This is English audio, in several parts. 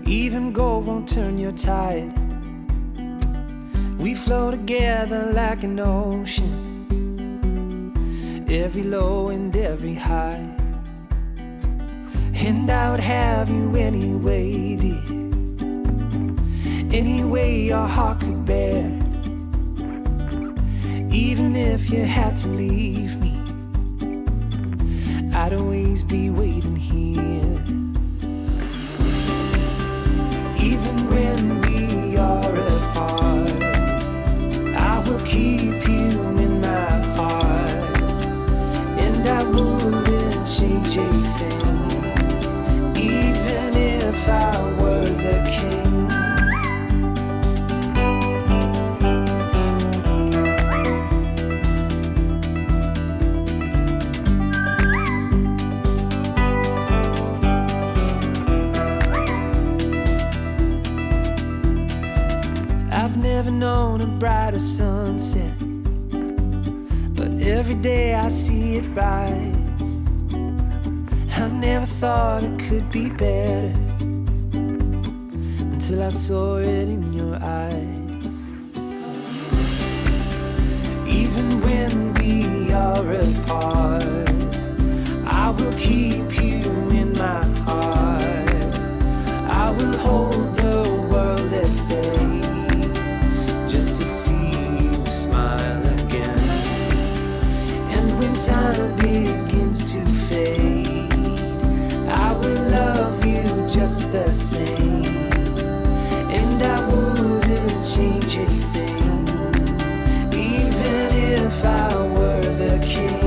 Even gold won't turn your tide. We flow together like an ocean, every low and every high. And I would have you anyway, dear, any way your heart could bear. Even if you had to leave me, I'd always be waiting here. Even when we are apart, I will keep you in my heart, and I wouldn't change a thing, even if I were the king. I've never known a brighter sunset, but every day I see it rise. I never thought it could be better until I saw it in your eyes. Even when we are apart, I will keep you in my heart. I will hold the world at bay just to see you smile again. And when time begins to fade, I will love you just the same, and I wouldn't change a thing, even if I were the king.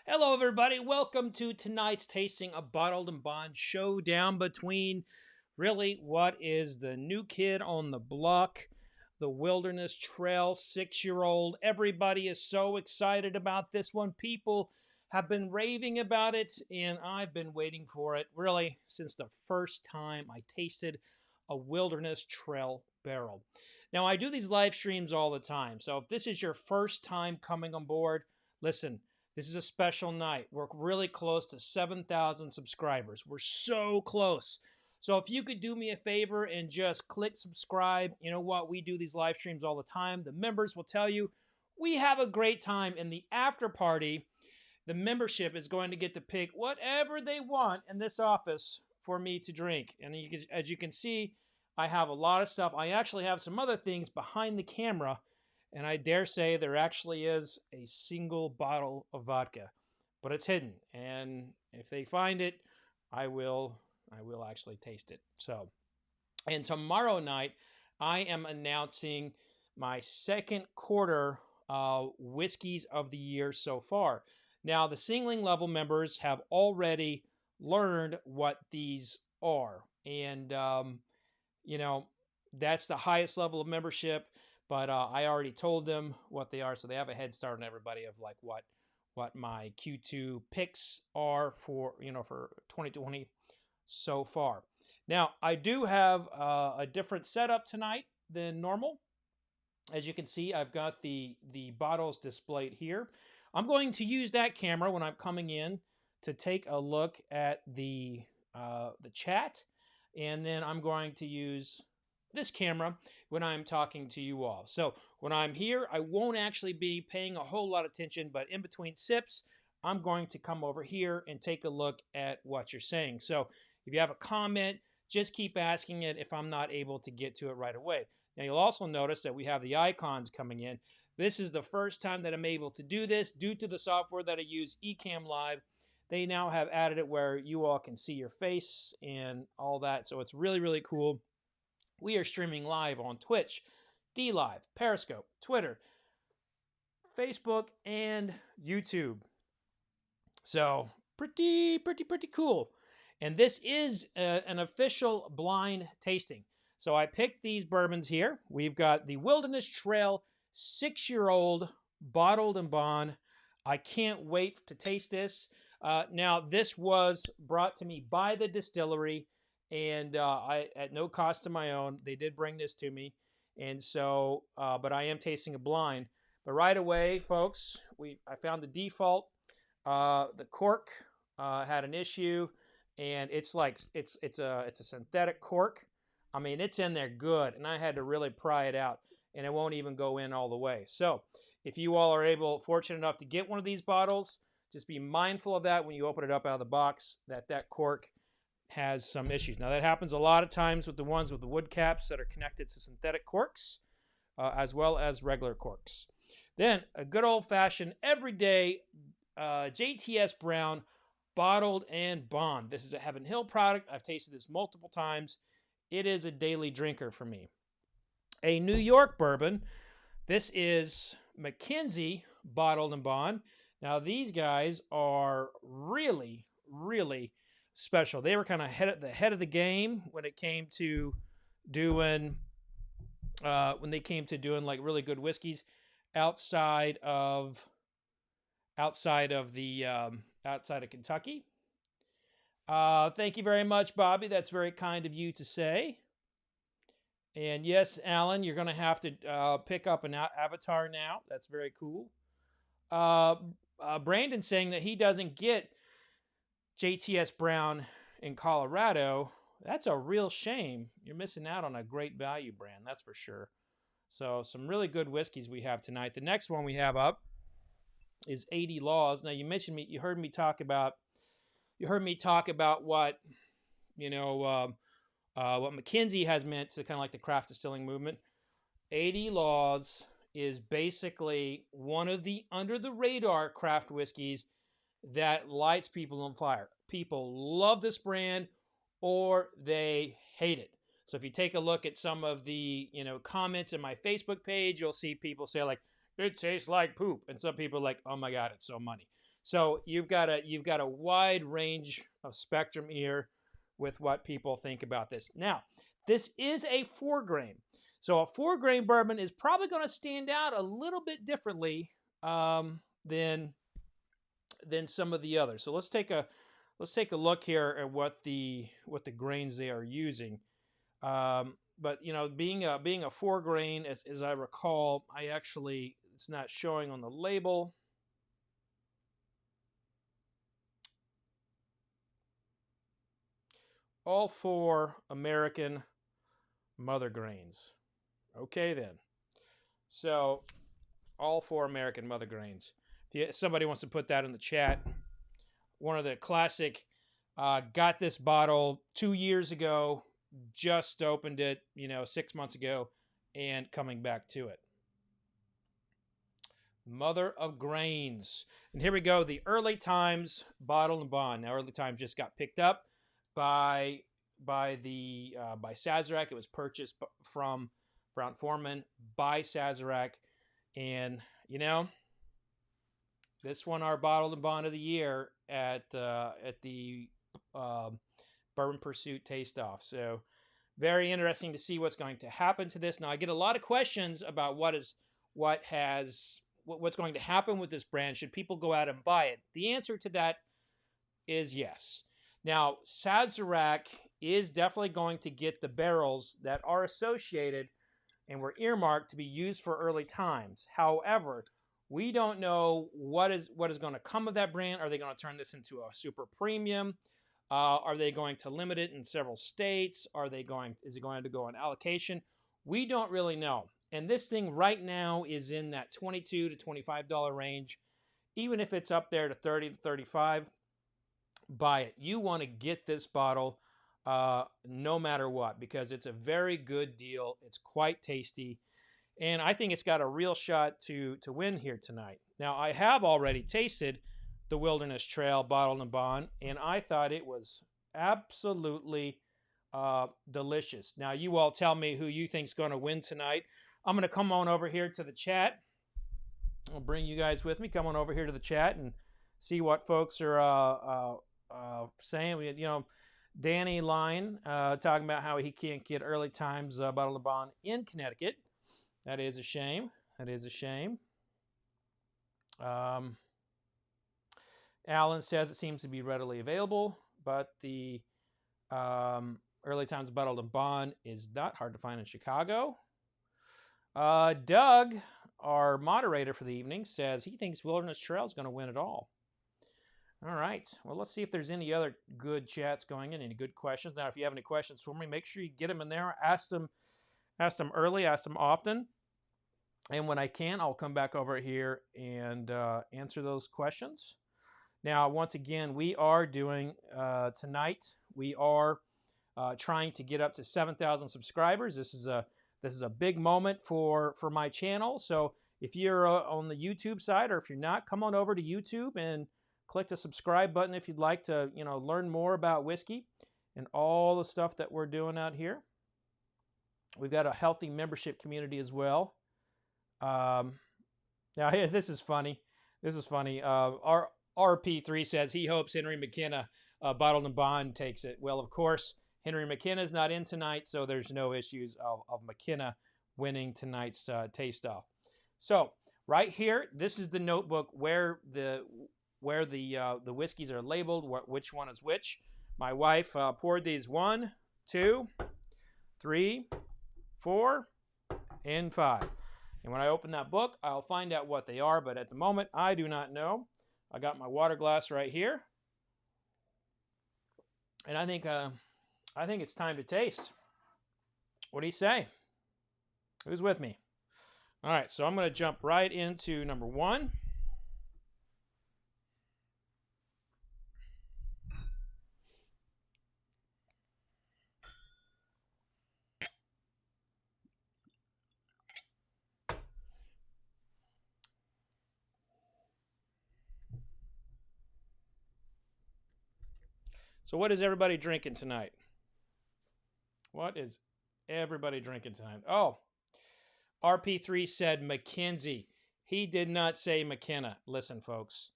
Hello, everybody. Welcome to tonight's tasting of Bottled and Bond showdown between really what is the new kid on the block, the Wilderness Trail 6-year-old. Everybody is so excited about this one. People have been raving about it, and I've been waiting for it really since the first time I tasted a Wilderness Trail barrel. Now, I do these live streams all the time, so if this is your first time coming on board, listen, this is a special night. We're really close to 7,000 subscribers. We're so close. So if you could do me a favor and just click subscribe, you know what? We do these live streams all the time. The members will tell you we have a great time in the after party. The membership is going to get to pick whatever they want in this office for me to drink. And as you can see, I have a lot of stuff. I actually have some other things behind the camera, and I dare say there actually is a single bottle of vodka, but it's hidden. And if they find it, I will actually taste it. So, and tomorrow night, I am announcing my second quarter whiskeys of the year so far. Now, the singling level members have already learned what these are. And, you know, that's the highest level of membership. But I already told them what they are. So they have a head start on everybody of like what my Q2 picks are for, for 2020 so far. Now, I do have a different setup tonight than normal. As you can see, I've got the bottles displayed here. I'm going to use that camera when I'm coming in to take a look at the chat, and then I'm going to use this camera when I'm talking to you all. So when I'm here, I won't actually be paying a whole lot of attention, but in between sips, I'm going to come over here and take a look at what you're saying. So if you have a comment, just keep asking it if I'm not able to get to it right away. Now, you'll also notice that we have the icons coming in. This is the first time that I'm able to do this due to the software that I use, Ecamm Live. They now have added it where you all can see your face and all that. So it's really, really cool. We are streaming live on Twitch, DLive, Periscope, Twitter, Facebook, and YouTube. So pretty cool. And this is an official blind tasting. So I picked these bourbons here. We've got the Wilderness Trail 6-year-old bottled and bond. I can't wait to taste this. Now, this was brought to me by the distillery, and I at no cost of my own. They did bring this to me, and so, but I am tasting a blind. But right away, folks, I found the default. The cork had an issue, and it's a synthetic cork. I mean, it's in there good, and I had to really pry it out, and it won't even go in all the way. So if you all are fortunate enough to get one of these bottles, just be mindful of that when you open it up out of the box, that cork has some issues. Now, that happens a lot of times with the ones with the wood caps that are connected to synthetic corks, as well as regular corks. Then a good old-fashioned, everyday JTS Brown bottled and bond. This is a Heaven Hill product. I've tasted this multiple times. It is a daily drinker for me. A New York bourbon. This is Mackenzie bottled and bond. Now, these guys are really, really special. They were kind of head of the game when it came to doing like really good whiskeys outside of Kentucky. Thank you very much, Bobby. That's very kind of you to say. And yes, Alan, you're going to have to pick up an avatar now. That's very cool. Brandon saying that he doesn't get JTS Brown in Colorado. That's a real shame. You're missing out on a great value brand, that's for sure. So some really good whiskeys we have tonight. The next one we have up is 80 Laws. Now, you heard me talk about what, what Mackenzie has meant to kind of like the craft distilling movement. 80 Laws is basically one of the under the radar craft whiskeys that lights people on fire. People love this brand or they hate it. So if you take a look at some of the, comments in my Facebook page, you'll see people say like, it tastes like poop. And some people are like, oh my God, it's so money. So you've got a wide range of spectrum here with what people think about this. Now, this is a 4-grain. So a 4-grain bourbon is probably going to stand out a little bit differently than than some of the others. So let's take a look here at what the grains they are using. But you know, being a 4 grain, as I recall, it's not showing on the label. All 4 American mother grains. Okay then. So all 4 American mother grains. If somebody wants to put that in the chat, one of the classic. Got this bottle 2 years ago. Just opened it, 6 months ago, and coming back to it. Mother of grains. And here we go. The Early Times Bottle and Bond. Now, Early Times just got picked up by Sazerac. It was purchased from Brown-Forman by Sazerac, and this won our Bottle and Bond of the Year at the Bourbon Pursuit Taste Off. So very interesting to see what's going to happen to this. Now, I get a lot of questions about what's going to happen with this brand. Should people go out and buy it? The answer to that is yes. Now, Sazerac is definitely going to get the barrels that are associated and were earmarked to be used for Early Times. However, we don't know what is going to come of that brand. Are they going to turn this into a super premium? Are they going to limit it in several states? Is it going to go on allocation? We don't really know. And this thing right now is in that $22 to $25 range. Even if it's up there to $30 to $35, buy it. You want to get this bottle no matter what, because it's a very good deal. It's quite tasty. And I think it's got a real shot to win here tonight. Now, I have already tasted the Wilderness Trail Bottled and Bond, and I thought it was absolutely delicious. Now, you all tell me who you think's going to win tonight. I'm going to come on over here to the chat. I'll bring you guys with me. Come on over here to the chat and see what folks are saying. Danny Line talking about how he can't get Early Times Bottled and Bond in Connecticut. That is a shame. Alan says it seems to be readily available, but the Early Times Bottled and Bond is not hard to find in Chicago. Doug, our moderator for the evening, says he thinks Wilderness Trail is going to win it all. All right. Well, let's see if there's any other good chats going in, any good questions. Now, if you have any questions for me, make sure you get them in there. Ask them early, ask them often. And when I can, I'll come back over here and answer those questions. Now, once again, we are doing tonight. We are trying to get up to 7,000 subscribers. This is a big moment for my channel. So if you're on the YouTube side, or if you're not, come on over to YouTube and click the subscribe button if you'd like to learn more about whiskey and all the stuff that we're doing out here. We've got a healthy membership community as well. Now, here, this is funny. Our RP3 says he hopes Henry McKenna Bottled and Bond takes it. Well, of course, Henry McKenna's not in tonight, so there's no issues of McKenna winning tonight's taste off. So right here, this is the notebook where the whiskeys are labeled, which one is which. My wife poured these 1, 2, 3, 4, and 5. And when I open that book, I'll find out what they are, but at the moment, I do not know. I got my water glass right here. And I think it's time to taste. What do you say? Who's with me? All right, so I'm going to jump right into number 1. So what is everybody drinking tonight? What is everybody drinking tonight? Oh, RP3 said Mackenzie. He did not say McKenna. Listen, folks,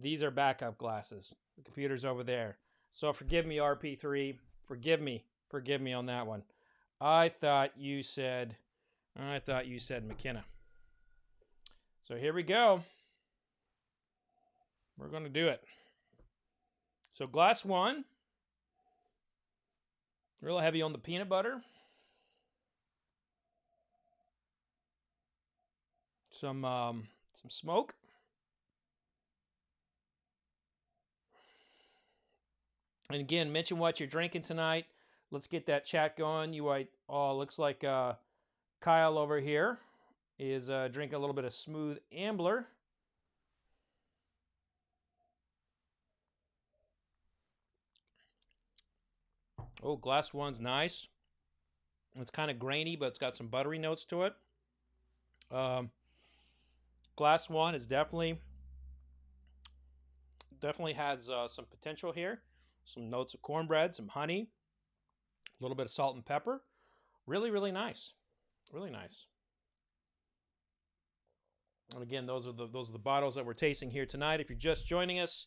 these are backup glasses. The computer's over there. So forgive me, RP3. Forgive me on that one. I thought you said McKenna. So here we go. We're going to do it. So glass one, real heavy on the peanut butter. Some smoke. And again, mention what you're drinking tonight. Let's get that chat going. Looks like Kyle over here is drinking a little bit of Smooth Ambler. Oh, glass one's nice. It's kind of grainy, but it's got some buttery notes to it. Glass one is definitely has some potential here. Some notes of cornbread, some honey, a little bit of salt and pepper. Really, really nice. Really nice. And again, those are the bottles that we're tasting here tonight. If you're just joining us,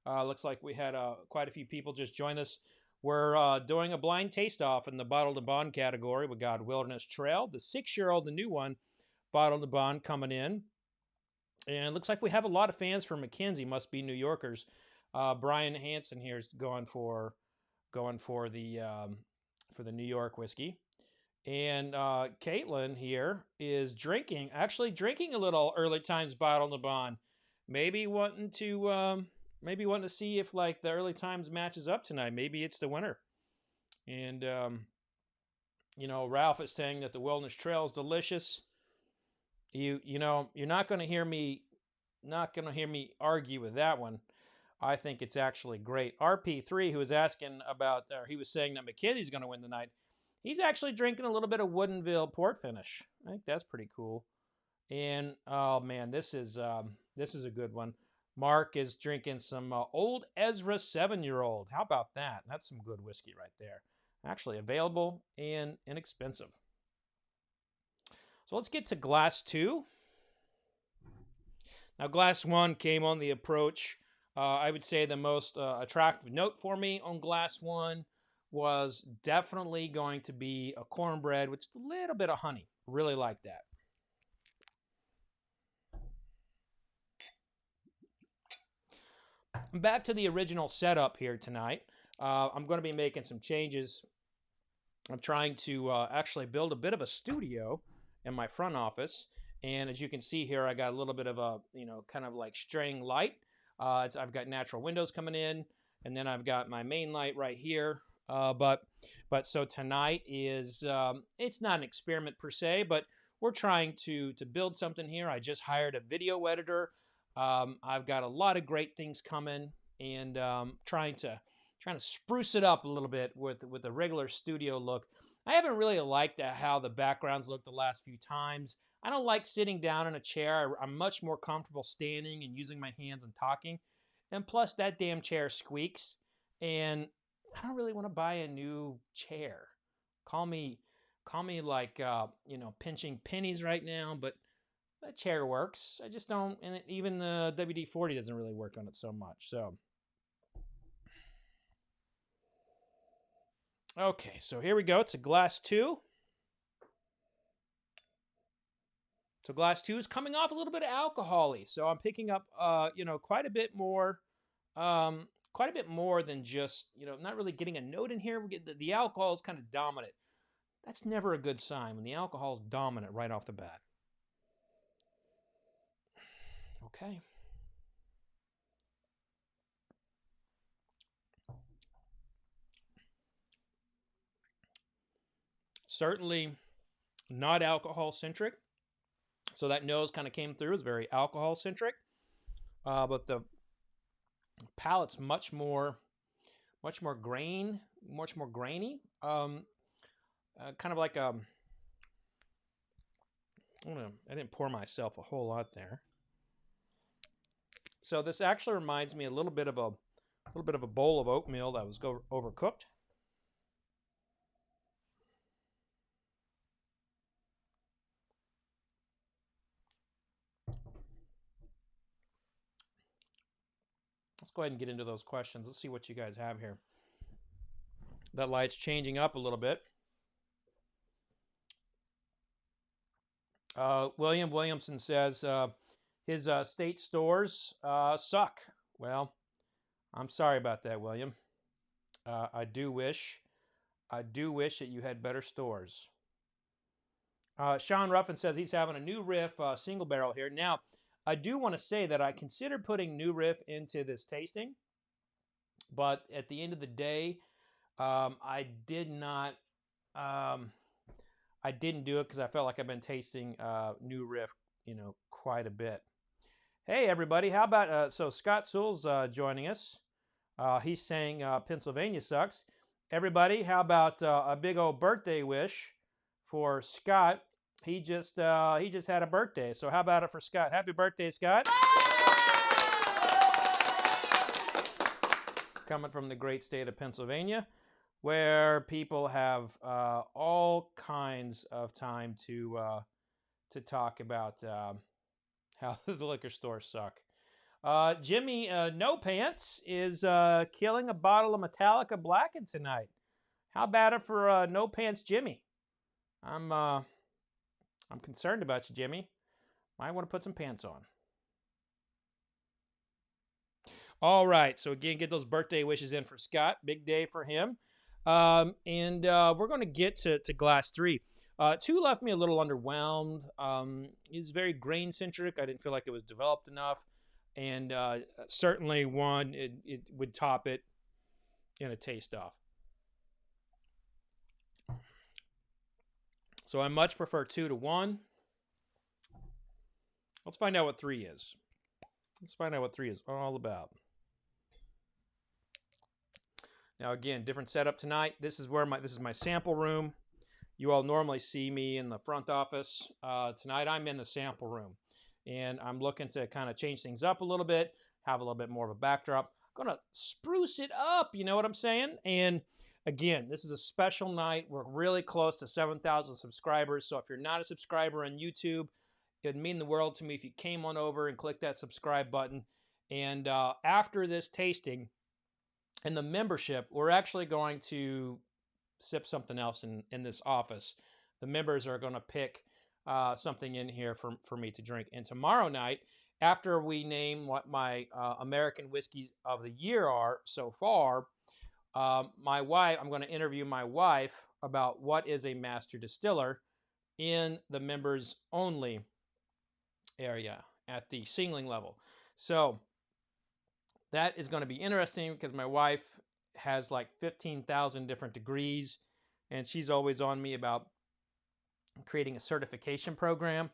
looks like we had quite a few people just join us. We're doing a blind taste off in the Bottled and Bond category. We got Wilderness Trail, the 6-year-old, the new one, Bottled and Bond coming in. And it looks like we have a lot of fans from Mackenzie, must be New Yorkers. Brian Hansen here is going for the New York whiskey. And Caitlin here is actually drinking a little Early Times Bottled and Bond. Maybe wanting to see if like the Early Times matches up tonight. Maybe it's the winner. And Ralph is saying that the Wilderness Trail is delicious. You're not going to hear me argue with that one. I think it's actually great. RP3, who was asking about, or he was saying that McKinney's going to win tonight. He's actually drinking a little bit of Woodinville port finish. I think that's pretty cool. And oh man, this is a good one. Mark is drinking some Old Ezra 7-year-old. How about that? That's some good whiskey right there. Actually available and inexpensive. So let's get to glass two. Now, glass one came on the approach. I would say the most attractive note for me on glass one was definitely going to be a cornbread with just a little bit of honey. Really like that. Back to the original setup here tonight. I'm going to be making some changes. I'm trying to actually build a bit of a studio in my front office. And as you can see here, I got a little bit of a, kind of like string light. I've got natural windows coming in, and then I've got my main light right here. But so tonight is, it's not an experiment per se, but we're trying to build something here. I just hired a video editor. I've got a lot of great things coming, and trying to spruce it up a little bit with a regular studio look. I haven't really liked how the backgrounds look the last few times. I don't like sitting down in a chair. I'm much more comfortable standing and using my hands and talking. And plus, that damn chair squeaks. And I don't really want to buy a new chair. Call me like, pinching pennies right now, but that chair works. I just don't, and even the WD-40 doesn't really work on it so much. So, okay, so here we go. It's a glass two. So glass two is coming off a little bit of alcohol-y. So I'm picking up, quite a bit more than just, not really getting a note in here. The alcohol is kind of dominant. That's never a good sign when the alcohol is dominant right off the bat. Okay. Certainly not alcohol-centric. So that nose kind of came through. It's very alcohol-centric. But the palate's much more grainy. Kind of like I didn't pour myself a whole lot there. So this actually reminds me a little bit of a bowl of oatmeal that was overcooked. Let's go ahead and get into those questions. Let's see what you guys have here. That light's changing up a little bit. William Williamson says his state stores suck. Well, I'm sorry about that, William. I do wish that you had better stores. Sean Ruffin says he's having a new riff single barrel here. Now, I do want to say that I considered putting new riff into this tasting, but at the end of the day, I did not. I didn't do it because I felt like I've been tasting new riff, quite a bit. Hey, everybody! How about so Scott Sewell's joining us? He's saying Pennsylvania sucks. Everybody, how about a big old birthday wish for Scott? He just had a birthday, so how about it for Scott? Happy birthday, Scott! Coming from the great state of Pennsylvania, where people have all kinds of time to talk about how the liquor stores suck. Jimmy No Pants is killing a bottle of Metallica Blackened tonight. How about it for No Pants Jimmy? I'm concerned about you, Jimmy. Might want to put some pants on. All right, so again, get those birthday wishes in for Scott. Big day for him. And we're going to get to glass 3. 2 left me a little underwhelmed. It's very grain-centric. I didn't feel like it was developed enough. And certainly 1, it would top it in a taste-off. So I much prefer 2 to 1. Let's find out what 3 is. Let's find out what 3 is all about. Now again, different setup tonight. This is my sample room. You all normally see me in the front office. Tonight I'm in the sample room, and I'm looking to kind of change things up a little bit, have a little bit more of a backdrop. I'm gonna spruce it up. You know what I'm saying? And again, this is a special night. We're really close to 7,000 subscribers. So if you're not a subscriber on YouTube, it'd mean the world to me if you came on over and clicked that subscribe button. And after this tasting and the membership, we're actually going to sip something else in this office. The members are going to pick something in here for me to drink. And tomorrow night, after we name what my American whiskeys of the year are so far, my wife, I'm going to interview my wife about what is a master distiller in the members only area at the singling level. So that is going to be interesting because my wife has like 15,000 different degrees, and she's always on me about creating a certification program.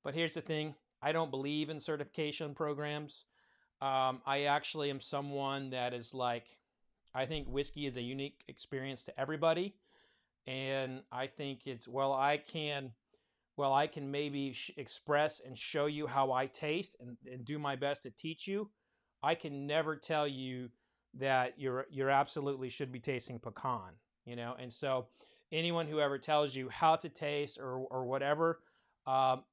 But here's the thing, I don't believe in certification programs. I actually am someone that is like, I think whiskey is a unique experience to everybody. And I think it's, I can maybe express and show you how I taste and do my best to teach you. I can never tell you that you're absolutely should be tasting pecan, And so anyone who ever tells you how to taste or whatever,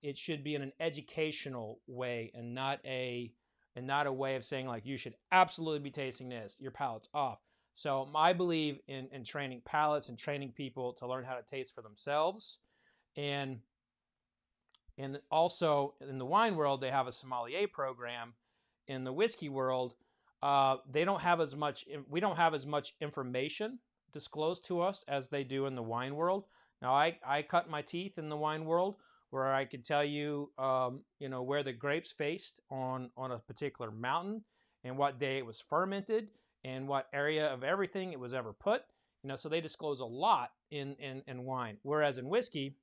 it should be in an educational way and not a way of saying like you should absolutely be tasting this. Your palate's off. So I believe in training palates and training people to learn how to taste for themselves. And also in the wine world, they have a sommelier program. In the whiskey world, they don't have as much. We don't have as much information disclosed to us as they do in the wine world. Now, I cut my teeth in the wine world, where I could tell you, where the grapes faced on a particular mountain, and what day it was fermented, and what area of everything it was ever put. So they disclose a lot in wine. Whereas in whiskey,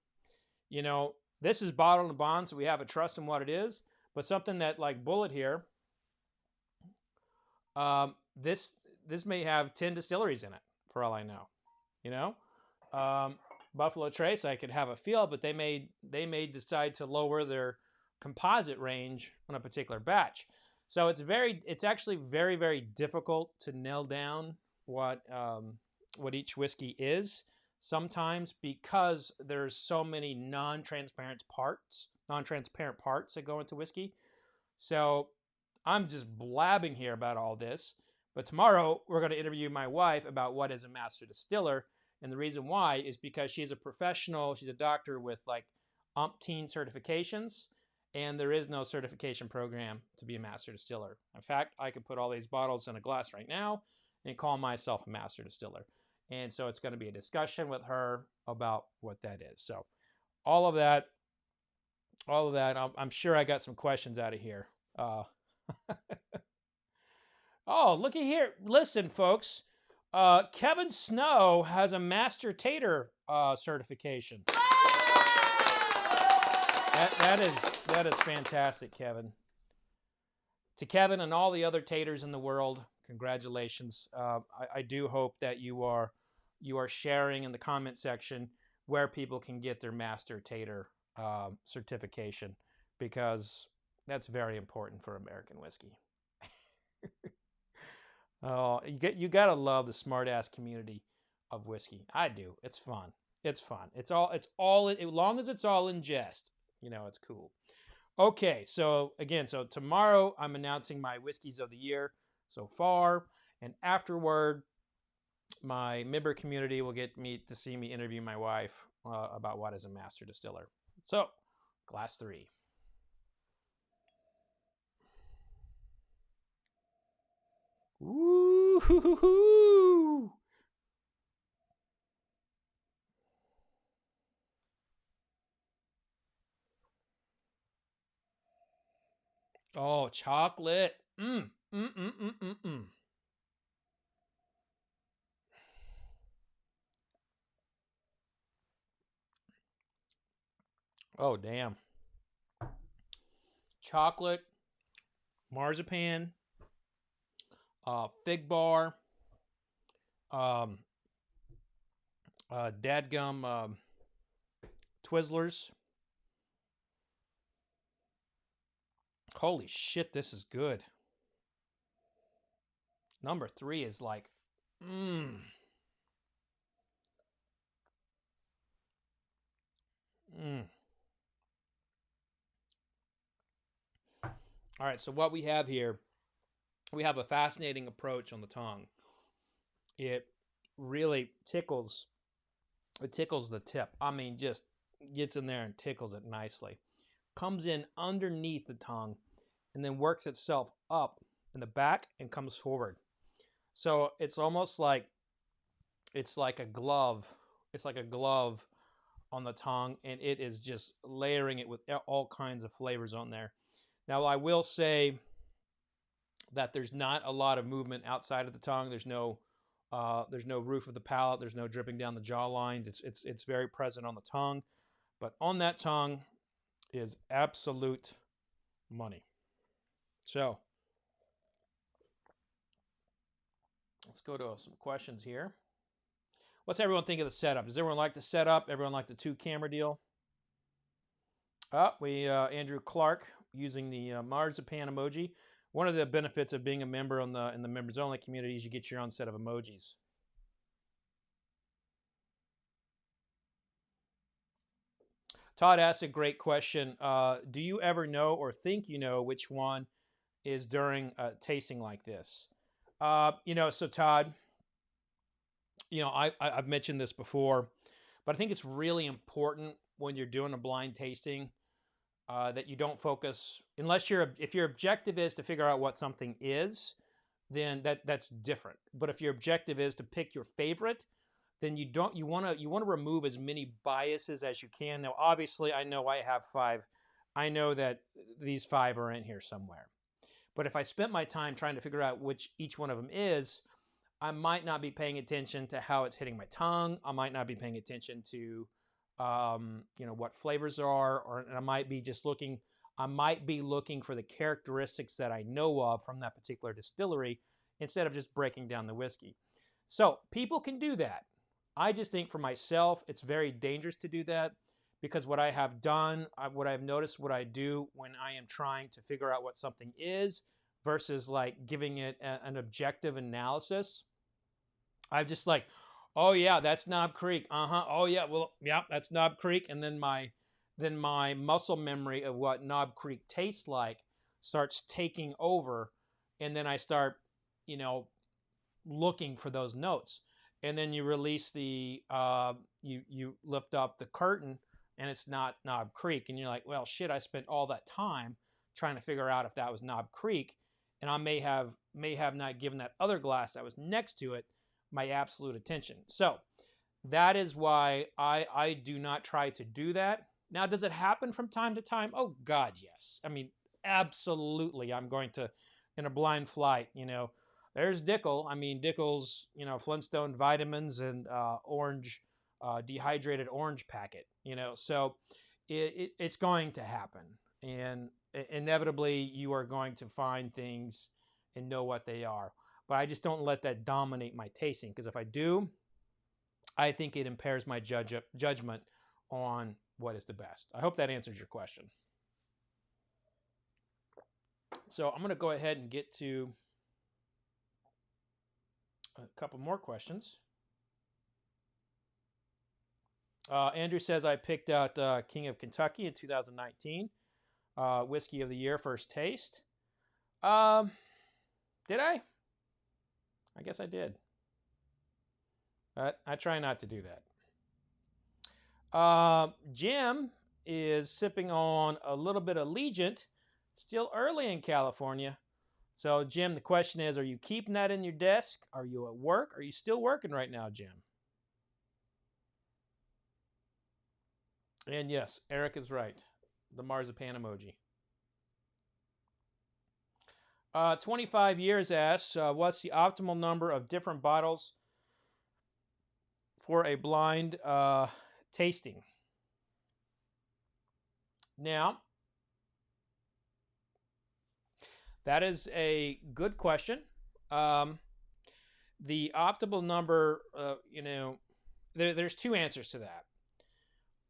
this is bottled and bond, so we have a trust in what it is. But something that like Bullet here. This may have 10 distilleries in it, for all I know. Buffalo Trace, I could have a feel, but they may decide to lower their composite range on a particular batch. So it's actually very, very difficult to nail down what each whiskey is. Sometimes because there's so many non-transparent parts that go into whiskey. So I'm just blabbing here about all this, but tomorrow we're going to interview my wife about what is a master distiller, and the reason why is because she's a professional, she's a doctor with like umpteen certifications, And there is no certification program to be a master distiller. In fact, I could put all these bottles in a glass right now and call myself a master distiller. And so it's going to be a discussion with her about what that is. So all of that, I'm sure I got some questions out of here. Uh, oh, looky here. Listen, folks. Kevin Snow has a master tater certification. That is fantastic, Kevin. To Kevin and all the other taters in the world, congratulations. I do hope that you are sharing in the comment section where people can get their master tater certification, because that's very important for American whiskey. Oh, you gotta love the smart ass community of whiskey. I do. It's fun. It's fun. It's all as long as it's all in jest. It's cool. Okay, so again, tomorrow I'm announcing my whiskeys of the year so far, and afterward, my member community will get to see me interview my wife about what is a master distiller. So, glass 3. Woo-hoo-hoo-hoo. Oh, chocolate. Mm, mm, mm, mm, mm, mm. Oh, damn. Chocolate, marzipan, fig bar, um, dadgum Twizzlers. Holy shit, this is good. Number 3 is like, mmm. Mm. All right, so what we have here, we have a fascinating approach on the tongue. It really tickles the tip. I mean, just gets in there and tickles it nicely. Comes in underneath the tongue and then works itself up in the back and comes forward. So it's almost like it's like a glove. It's like a glove on the tongue, and it is just layering it with all kinds of flavors on there. Now, I will say that there's not a lot of movement outside of the tongue. There's no roof of the palate. There's no dripping down the jaw lines. It's very present on the tongue, but on that tongue is absolute money. So let's go to some questions here. What's everyone think of the setup? Does everyone like the setup? Everyone like the 2-camera deal? Andrew Clark using the marzipan emoji. One of the benefits of being a member in the members only community is you get your own set of emojis. Todd asked a great question. Do you ever know or think you know which one is during a tasting like this? So Todd, I've mentioned this before, but I think it's really important when you're doing a blind tasting that you don't focus, if your objective is to figure out what something is, then that's different. But if your objective is to pick your favorite, then you want to remove as many biases as you can. Now, obviously, I know I have 5. I know that these 5 are in here somewhere. But if I spent my time trying to figure out which each one of them is, I might not be paying attention to how it's hitting my tongue. I might not be paying attention to what flavors are, or I might be just looking. I might be looking for the characteristics that I know of from that particular distillery instead of just breaking down the whiskey. So people can do that. I just think for myself, it's very dangerous to do that, because what I have done, what I've noticed, what I do when I am trying to figure out what something is versus like giving it an objective analysis, I'm just like, oh yeah, that's Knob Creek. Oh yeah, well, yeah, that's Knob Creek. And then my muscle memory of what Knob Creek tastes like starts taking over, and then I start, looking for those notes. And then you release you lift up the curtain and it's not Knob Creek, and you're like, well, shit, I spent all that time trying to figure out if that was Knob Creek, and I may have not given that other glass that was next to it my absolute attention. So that is why I do not try to do that. Now, does it happen from time to time? Oh God, yes. I mean, absolutely. I'm going to, in a blind flight, there's Dickel. I mean, Dickel's, Flintstone vitamins and orange, dehydrated orange packet, so it's going to happen. And inevitably, you are going to find things and know what they are. But I just don't let that dominate my tasting, because if I do, I think it impairs my judgment on what is the best. I hope that answers your question. So I'm going to go ahead and get to a couple more questions. Andrew says, I picked out King of Kentucky in 2019. Whiskey of the year, first taste. Did I? I guess I did. But I try not to do that. Jim is sipping on a little bit of Legent. Still early in California. So, Jim, the question is, are you keeping that in your desk? Are you at work? Are you still working right now, Jim? And yes, Eric is right. The marzipan emoji. 25 years asks, what's the optimal number of different bottles for a blind tasting? Now, that is a good question. The optimal number, there's two answers to that.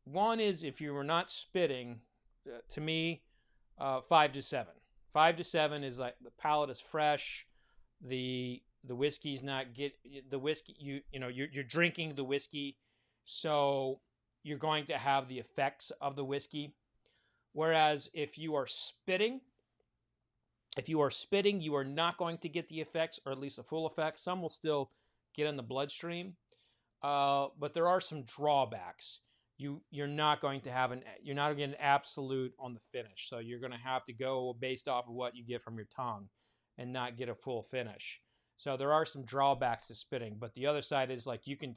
One is if you were not spitting, to me, 5 to 7. 5 to 7 is like the palate is fresh, the whiskey's not the whiskey you're drinking the whiskey, so you're going to have the effects of the whiskey. Whereas if you are spitting, you are not going to get the effects, or at least the full effect. Some will still get in the bloodstream, but there are some drawbacks. You're not going to get an absolute on the finish. So you're going to have to go based off of what you get from your tongue and not get a full finish. So there are some drawbacks to spitting, but the other side is like you can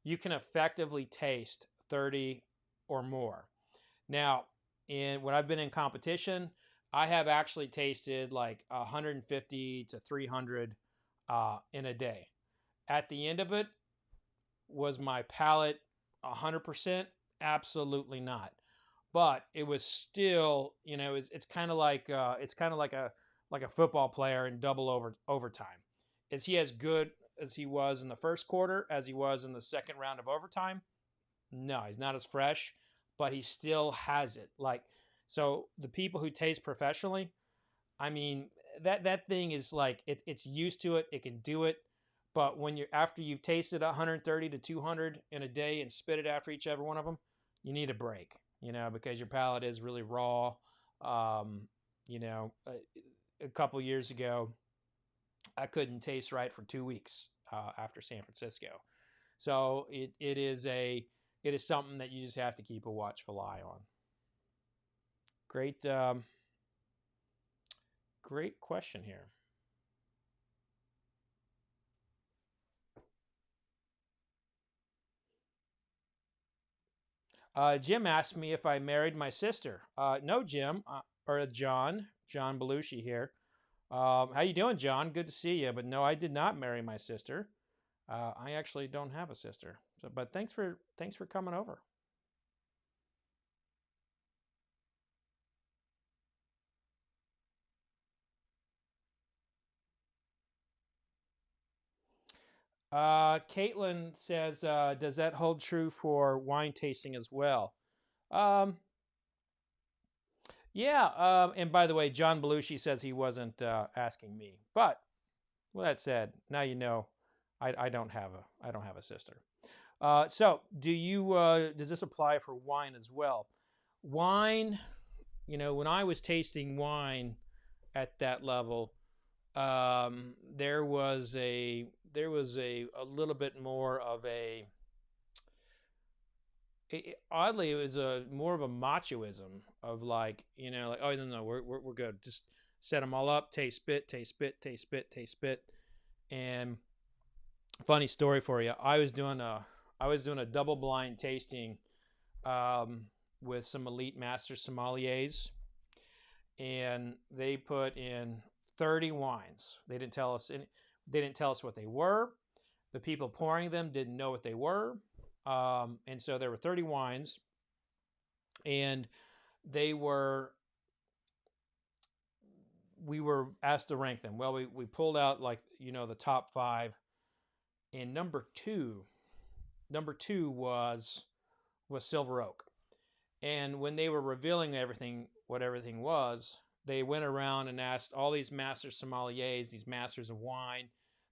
effectively taste 30 or more. Now, when I've been in competition, I have actually tasted like 150 to 300 in a day. At the end of it, was my palate 100%? Absolutely not. But it was still, it's kind of like a football player in double overtime. Is he as good as he was in the first quarter as he was in the second round of overtime? No, he's not as fresh, but he still has it. So the people who taste professionally, I mean, that thing is like it's used to it. It can do it. But after you've tasted 130 to 200 in a day and spit it after each every one of them, you need a break, because your palate is really raw. A couple years ago, I couldn't taste right for 2 weeks after San Francisco. So it is something that you just have to keep a watchful eye on. Great question here. Jim asked me if I married my sister. No, Jim, or John Belushi here. How you doing, John? Good to see you. But no, I did not marry my sister. I actually don't have a sister. But thanks for coming over. Caitlin says, does that hold true for wine tasting as well? Yeah. And by the way, John Belushi says he wasn't asking me. But with that said, now you know I don't have a sister. So does this apply for wine as well? Wine, when I was tasting wine at that level, there was a little bit more of a Oddly, it was a more of a machoism of like, like, oh no, no, we're good. Just set them all up, taste, spit, taste, spit, taste, spit, taste, spit. And funny story for you, I was doing a double blind tasting um, with some elite master sommeliers, and they put in 30 wines. They didn't tell us what they were. The people pouring them didn't know what they were. And so there were 30 wines, and they were we were asked to rank them. Well, we pulled out, like, the top five, and number two was Silver Oak. And when they were revealing what everything was, they went around and asked all these master sommeliers, these masters of wine.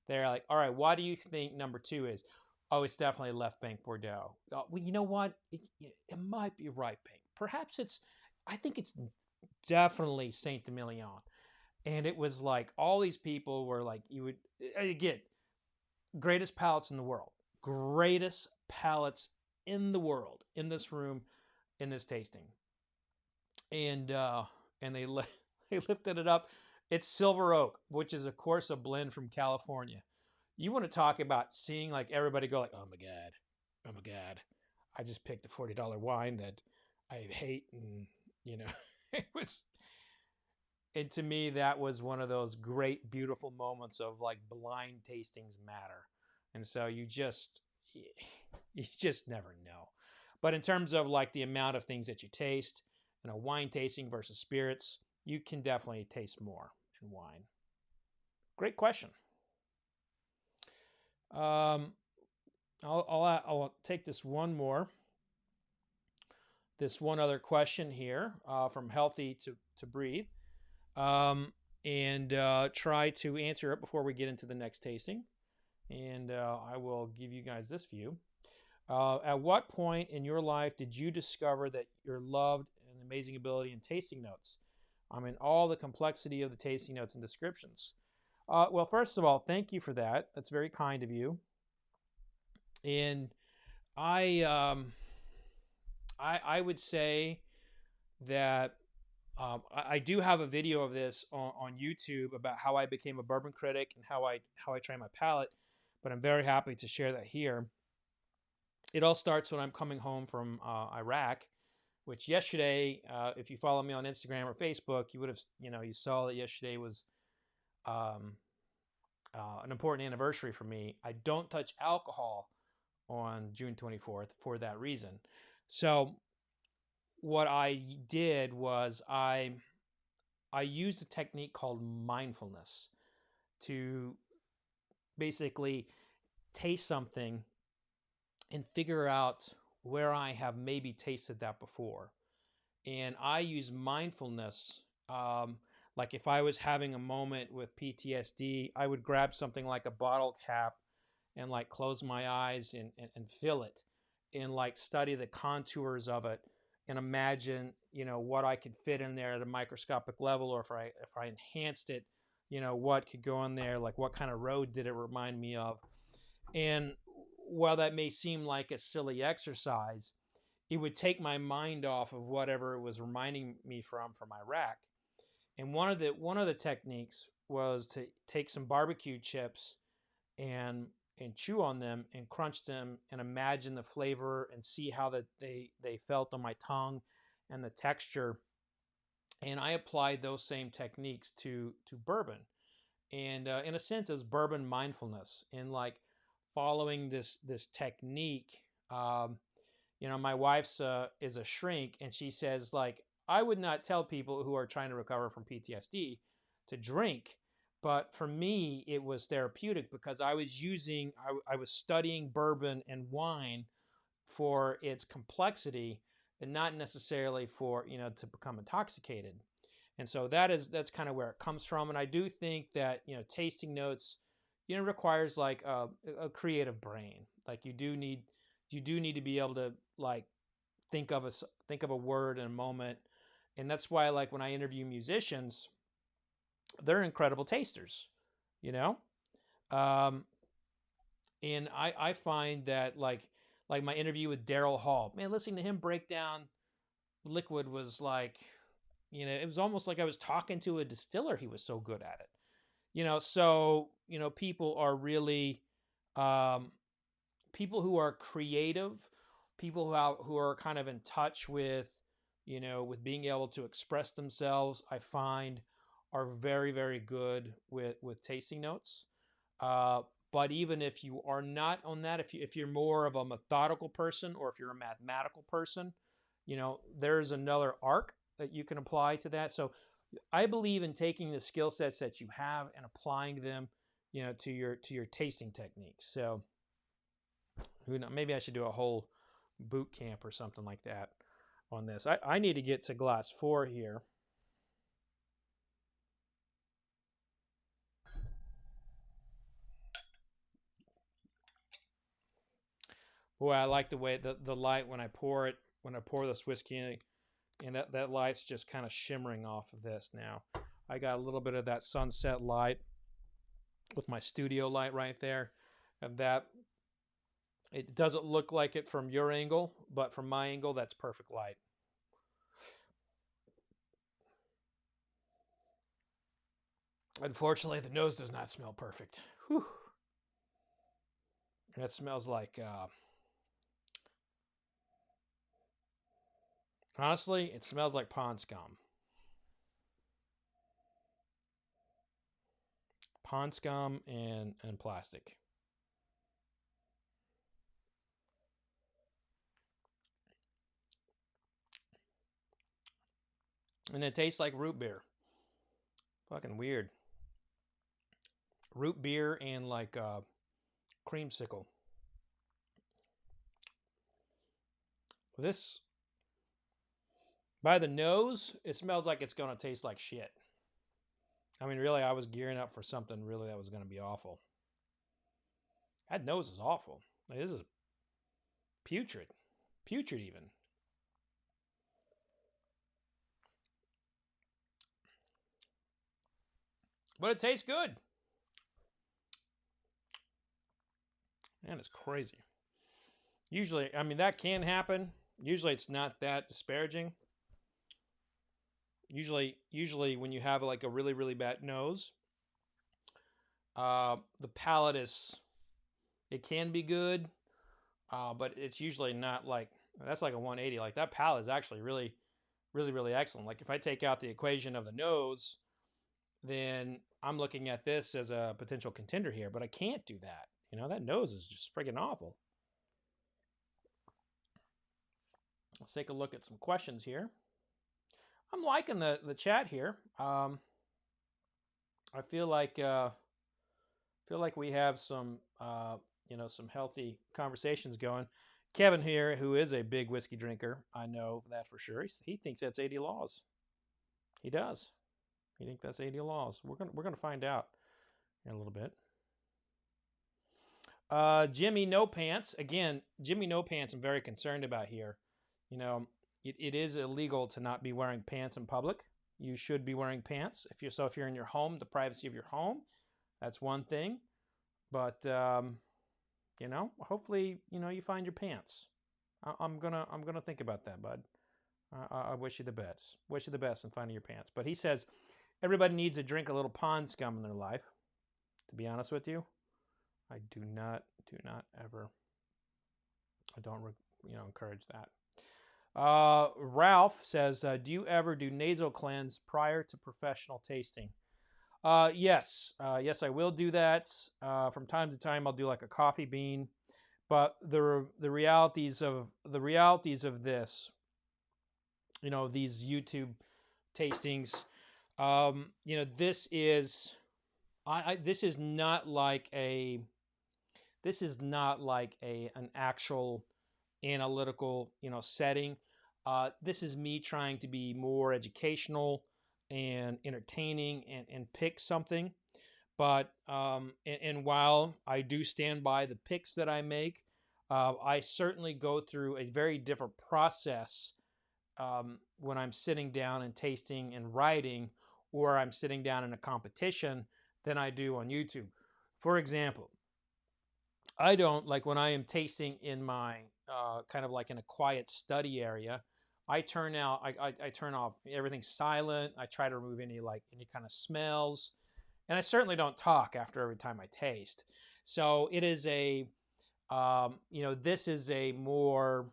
They're like, all right, why do you think number two is? Oh, it's definitely Left Bank Bordeaux. Well, you know what? It might be Right Bank. Perhaps I think it's definitely Saint Emilion. And it was like all these people were like, you would, again, greatest palates in the world, greatest palates in the world, in this room, in this tasting. And they they lifted it up. It's Silver Oak, which is of course a blend from California. You want to talk about seeing like everybody go like, oh my god, oh my god, I just picked a $40 wine that I hate, and it was. And to me, that was one of those great, beautiful moments of like blind tastings matter. And so you just never know. But in terms of like the amount of things that you taste in a wine tasting versus spirits, you can definitely taste more in wine. Great question. Um, I'll take this one other question here from Healthy to Breathe, and try to answer it before we get into the next tasting. And I will give you guys this view. At what point in your life did you discover that you're loved and amazing ability in tasting notes? I mean, all the complexity of the tasting notes and descriptions. Well, first of all, thank you for that. That's very kind of you. And I, I would say that I do have a video of this on YouTube about how I became a bourbon critic and how I train my palate. But I'm very happy to share that here. It all starts when I'm coming home from Iraq, which yesterday, if you follow me on Instagram or Facebook, you would have, you saw that yesterday was um, an important anniversary for me. I don't touch alcohol on June 24th for that reason. So what I did was I used a technique called mindfulness to basically taste something and figure out where I have maybe tasted that before. And I use mindfulness. Like if I was having a moment with PTSD, I would grab something like a bottle cap and like close my eyes and feel it and like study the contours of it and imagine, what I could fit in there at a microscopic level, or if I enhanced it, what could go in there, like what kind of road did it remind me of. And while that may seem like a silly exercise, it would take my mind off of whatever it was reminding me from Iraq. And one of the techniques was to take some barbecue chips and chew on them and crunch them and imagine the flavor and see how that they felt on my tongue and the texture. And I applied those same techniques to bourbon. And in a sense, it was bourbon mindfulness in like following this technique. My wife's is a shrink, and she says like I would not tell people who are trying to recover from PTSD to drink, but for me it was therapeutic because I was studying bourbon and wine for its complexity and not necessarily for to become intoxicated. And so that's kind of where it comes from. And I do think that tasting notes requires like a creative brain. Like you do need to be able to like think of a word in a moment. And that's why like when I interview musicians, they're incredible tasters, you know. um, and I find that like like my interview with Daryl Hall. Man, listening to him break down liquid was like, it was almost like I was talking to a distiller. He was so good at it. So people are really um, people who are creative, people who are kind of in touch with with being able to express themselves. I find are very, very good with tasting notes. Uh, but even if you are not on that, if you're more of a methodical person, or if you're a mathematical person, there's another arc that you can apply to that. So I believe in taking the skill sets that you have and applying them, to your tasting techniques. So who knows, maybe I should do a whole boot camp or something like that on this. I need to get to glass 4 here. Boy, I like the way the light when I pour this whiskey in, and that light's just kind of shimmering off of this now. I got a little bit of that sunset light with my studio light right there, and that it doesn't look like it from your angle, but from my angle, that's perfect light. Unfortunately, the nose does not smell perfect. Whew. That smells like, honestly, it smells like pond scum. Pond scum and plastic. And it tastes like root beer. Fucking weird. Root beer and like creamsicle. This, by the nose, it smells like it's going to taste like shit. I mean, really, I was gearing up for something really that was going to be awful. That nose is awful. Like, this is putrid. Putrid, even. But it tastes good. Man, it's crazy. Usually, I mean, that can happen. Usually, it's not that disparaging. Usually when you have like a really, really bad nose, the palate it can be good, but it's usually not like, that's like a 180. Like that palate is actually really, really, really excellent. Like if I take out the equation of the nose, then I'm looking at this as a potential contender here, but I can't do that. That nose is just friggin' awful. Let's take a look at some questions here. I'm liking the chat here. I feel like we have some some healthy conversations going. Kevin here, who is a big whiskey drinker, I know that for sure. He thinks that's 80 laws. He does. He thinks that's 80 laws. We're gonna find out in a little bit. Jimmy No Pants. Again, Jimmy No Pants, I'm very concerned about here. It is illegal to not be wearing pants in public. You should be wearing pants. If you're in your home, the privacy of your home, that's one thing. But hopefully, you find your pants. I'm gonna think about that, bud. I wish you the best. Wish you the best in finding your pants. But he says everybody needs to drink a little pond scum in their life. To be honest with you, I do not ever. I don't encourage that. Ralph says, do you ever do nasal cleanse prior to professional tasting? Yes, I will do that. From time to time, I'll do like a coffee bean. But the realities of this, these YouTube tastings, this is not like an actual analytical setting. This is me trying to be more educational and entertaining and pick something. But and while I do stand by the picks that I make, I certainly go through a very different process when I'm sitting down and tasting and writing, or I'm sitting down in a competition, than I do on YouTube. For example, I don't like when I am tasting in my kind of like in a quiet study area, I turn off everything silent. I try to remove any kind of smells, and I certainly don't talk after every time I taste. So it is this is a more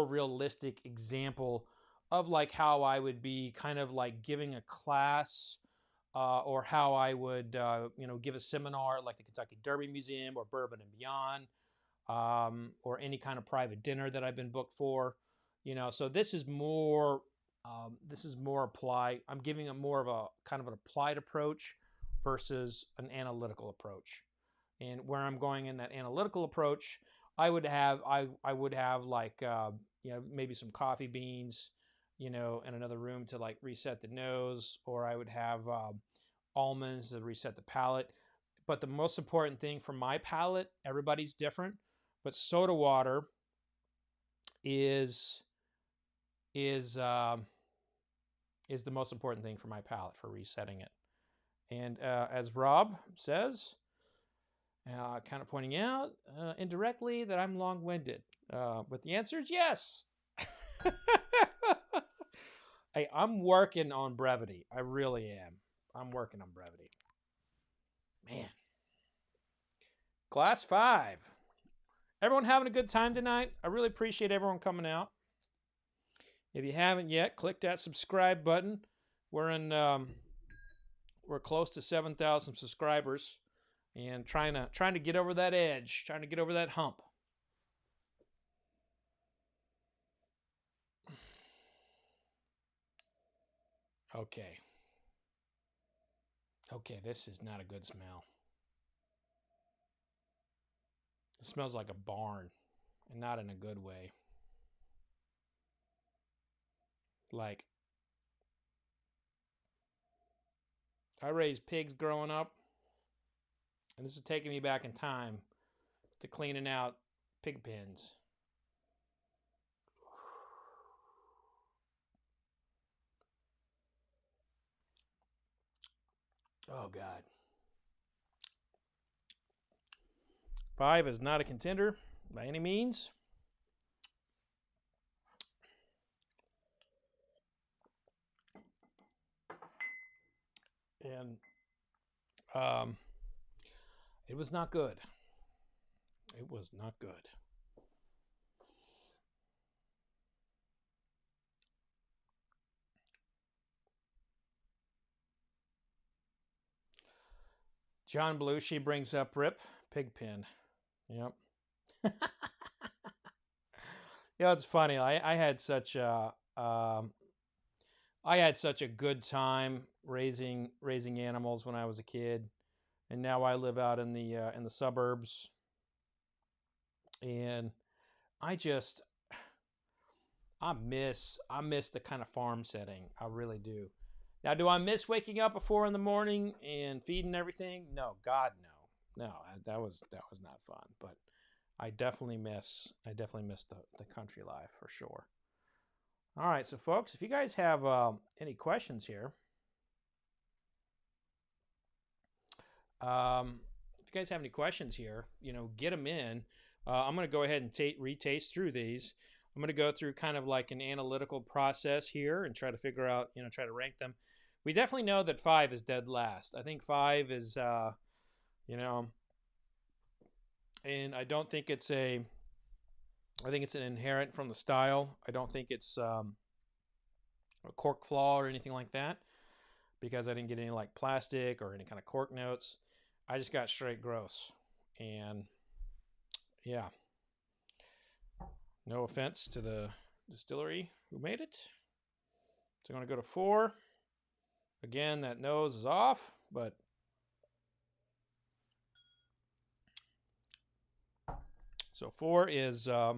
realistic example of like how I would be kind of like giving a class, or how I would give a seminar like the Kentucky Derby Museum or Bourbon and Beyond, or any kind of private dinner that I've been booked for. So this is more applied. I'm giving it more of a kind of an applied approach versus an analytical approach. And where I'm going in that analytical approach, I would have like maybe some coffee beans, in another room to like reset the nose, or I would have almonds to reset the palate. But the most important thing for my palate, everybody's different, but soda water is the most important thing for my palate for resetting it. And as Rob says, kind of pointing out indirectly that I'm long-winded, but the answer is yes. Hey, I'm working on brevity. I really am. I'm working on brevity. Man. Glass 5. Everyone having a good time tonight? I really appreciate everyone coming out. If you haven't yet, click that subscribe button. We're close to 7,000 subscribers, and trying to get over that edge, trying to get over that hump. Okay. Okay, this is not a good smell. It smells like a barn, and not in a good way. Like, I raised pigs growing up, and this is taking me back in time to cleaning out pig pens. Oh, God. 5 is not a contender by any means. And it was not good. It was not good. John Belushi brings up Rip Pigpen. Yep. It's funny. I had such a good time raising animals when I was a kid, and now I live out in the suburbs, and I miss the kind of farm setting. I really do. Now, do I miss waking up at 4 a.m. and feeding everything? No, God, no. That was not fun. But I definitely miss the country life for sure. All right, so folks, if you guys have any questions here, get them in. I'm going to go ahead and retaste through these. I'm going to go through kind of like an analytical process here and try to figure out, try to rank them. We definitely know that 5 is dead last. I think 5 is, and I don't think I think it's an inherent from the style. I don't think it's a cork flaw or anything like that, because I didn't get any like plastic or any kind of cork notes. I just got straight gross. And yeah, no offense to the distillery who made it. So I'm going to go to 4. Again, that nose is off, but so 4 is got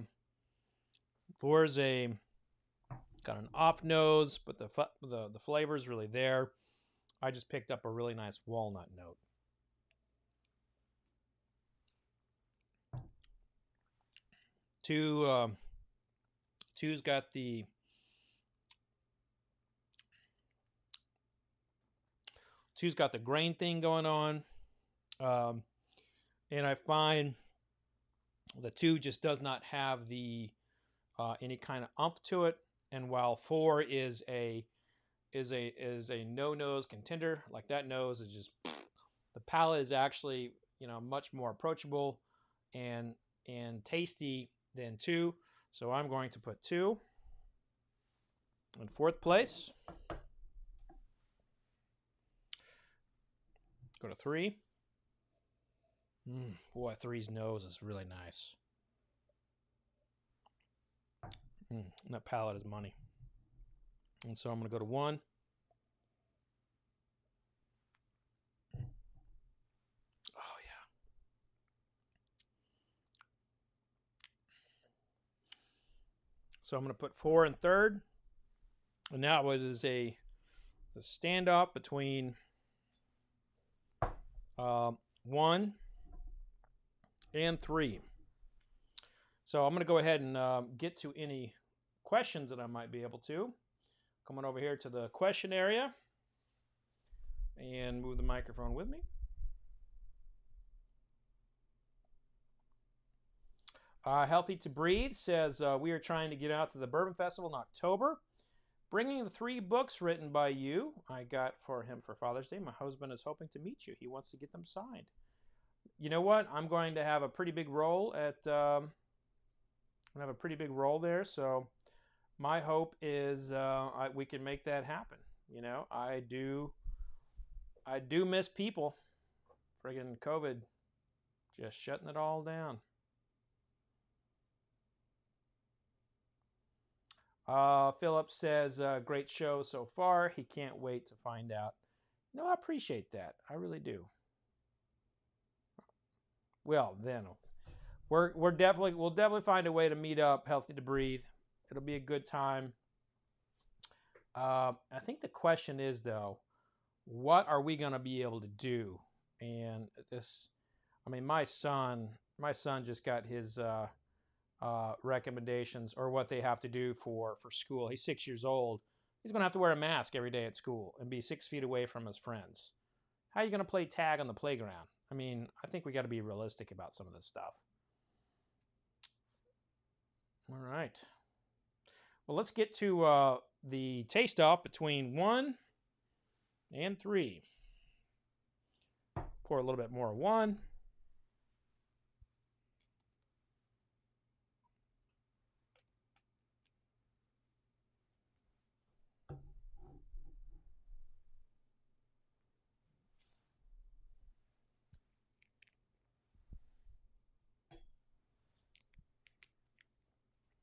an off nose, but the flavor is really there. I just picked up a really nice walnut note. Two's got the grain thing going on, and I find The 2 just does not have the any kind of umph to it, and while 4 is a no nose contender, like that nose is just the palate is actually much more approachable and tasty than 2. So I'm going to put 2 in 4th place. Go to 3. Boy, 3's nose is really nice. That palate is money. And so I'm going to go to 1. Oh, yeah. So I'm going to put 4 in 3rd. And now it was a standoff between 1 and 3. So I'm going to go ahead and get to any questions that I might be able to. Coming over here to the question area and move the microphone with me. Healthy to Breathe says, we are trying to get out to the Bourbon Festival in October. Bringing the 3 books written by you I got for him for Father's Day. My husband is hoping to meet you. He wants to get them signed. You know what? I'm going to have a pretty big role at there. So my hope is we can make that happen. I do miss people. Friggin' COVID just shutting it all down. Philip says, great show so far. He can't wait to find out. I appreciate that. I really do. Well, then we'll definitely find a way to meet up. Healthy to Breathe. It'll be a good time. I think the question is, though, what are we going to be able to do? And my son just got his recommendations or what they have to do for school. He's 6 years old. He's going to have to wear a mask every day at school and be 6 feet away from his friends. How are you going to play tag on the playground? I think we got to be realistic about some of this stuff. All right. Well, let's get to the taste off between 1 and 3. Pour a little bit more 1.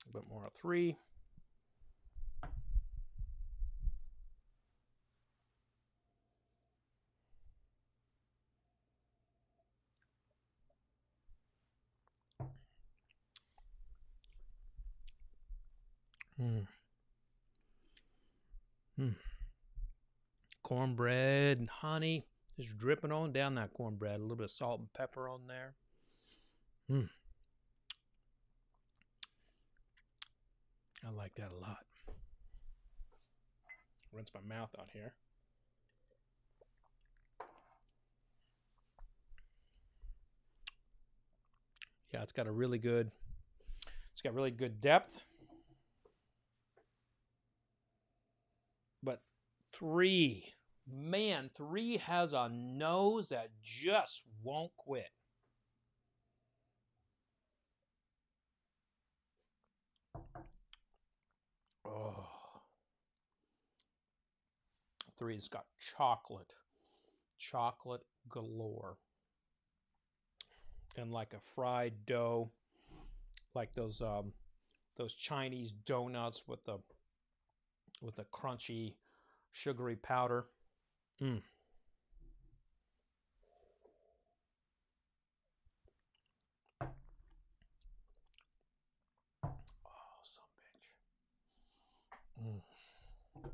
A bit more 3. Cornbread and honey just dripping on down that cornbread. A little bit of salt and pepper on there. I like that a lot. Rinse my mouth out here. Yeah, it's got really good depth. But 3 has a nose that just won't quit. Oh. 3's got chocolate galore. And like a fried dough, like those Chinese donuts with the crunchy, sugary powder. Oh,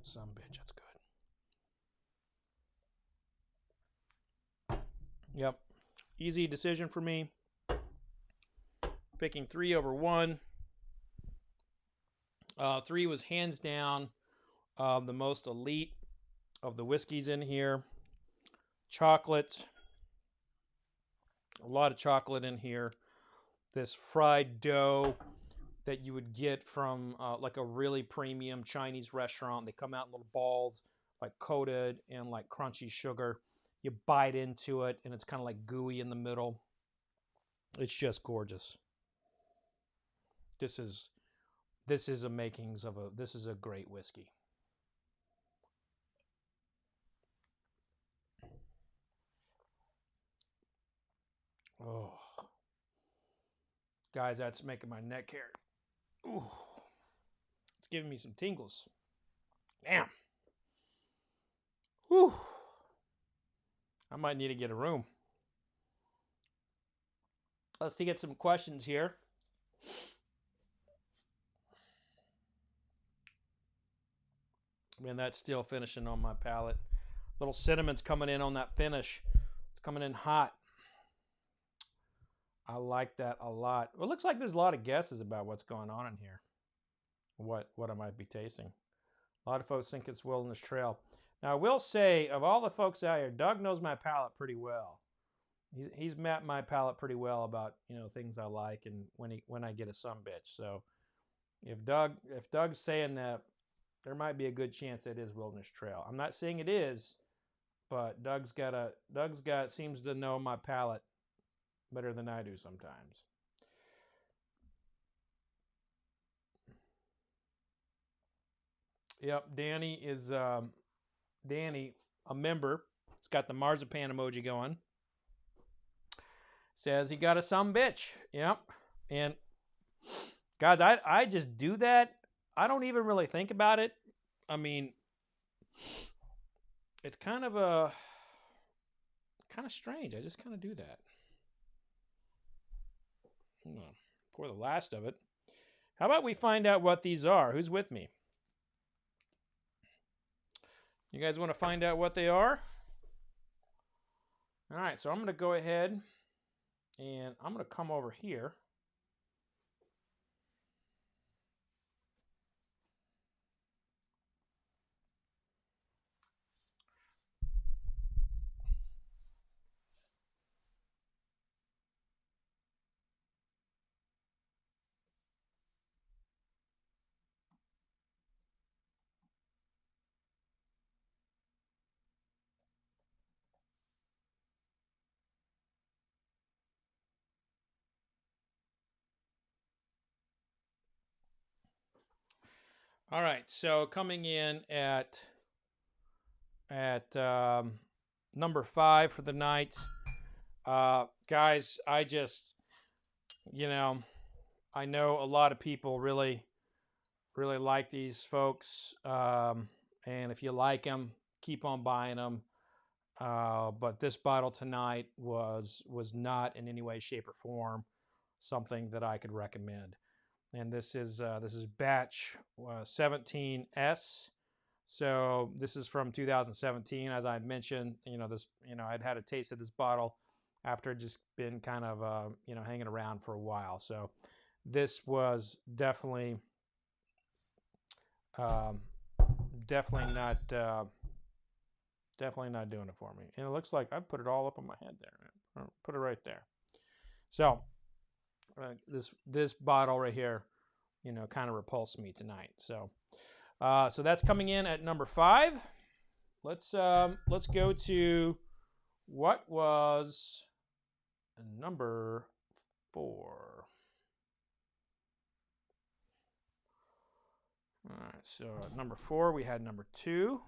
some bitch, that's good. Yep, easy decision for me. Picking 3 over 1. 3 was hands down the most elite of the whiskeys in here. Chocolate, a lot of chocolate in here. this fried dough that you would get from like a really premium Chinese restaurant. They come out in little balls, like coated in like crunchy sugar. You bite into it, and it's kind of like gooey in the middle. It's just gorgeous. This is a makings of this is a great whiskey. Oh, guys, that's making my neck hair. Ooh, it's giving me some tingles. Damn. Whew. I might need to get a room. Let's get some questions here. Man, that's still finishing on my palate. Little cinnamon's coming in on that finish. It's coming in hot. I like that a lot. Well, it looks like there's a lot of guesses about what's going on in here. What I might be tasting. A lot of folks think it's Wilderness Trail. Now, I will say, of all the folks out here, Doug knows my palate pretty well. He's mapped my palate pretty well about, you know, things I like and when I get a sumbitch. So if Doug's saying that, there might be a good chance it is Wilderness Trail. I'm not saying it is, but Doug's seems to know my palate better than I do sometimes. Yep, Danny is a member. He's got the marzipan emoji going. Says he got a sumbitch. Yep. And guys, I just do that. I don't even really think about it. I mean, it's kind of strange. I just kind of do that. Pour the last of it. How about we find out what these are? Who's with me? You guys want to find out what they are? All right, so I'm going to go ahead and I'm going to come over here. All right, so coming in at number 5 for the night, guys. I just, I know a lot of people really like these folks, and if you like them, keep on buying them. But this bottle tonight was not in any way, shape, or form something that I could recommend. And this is batch 17S. So this is from 2017. As I mentioned, I'd had a taste of this bottle after it just been kind of hanging around for a while. So this was definitely not doing it for me. And it looks like I put it all up on my head there. Put it right there. So this bottle right here, kind of repulsed me tonight. So that's coming in at number 5. Let's go to what was number 4. All right, so at number 4 we had number 2.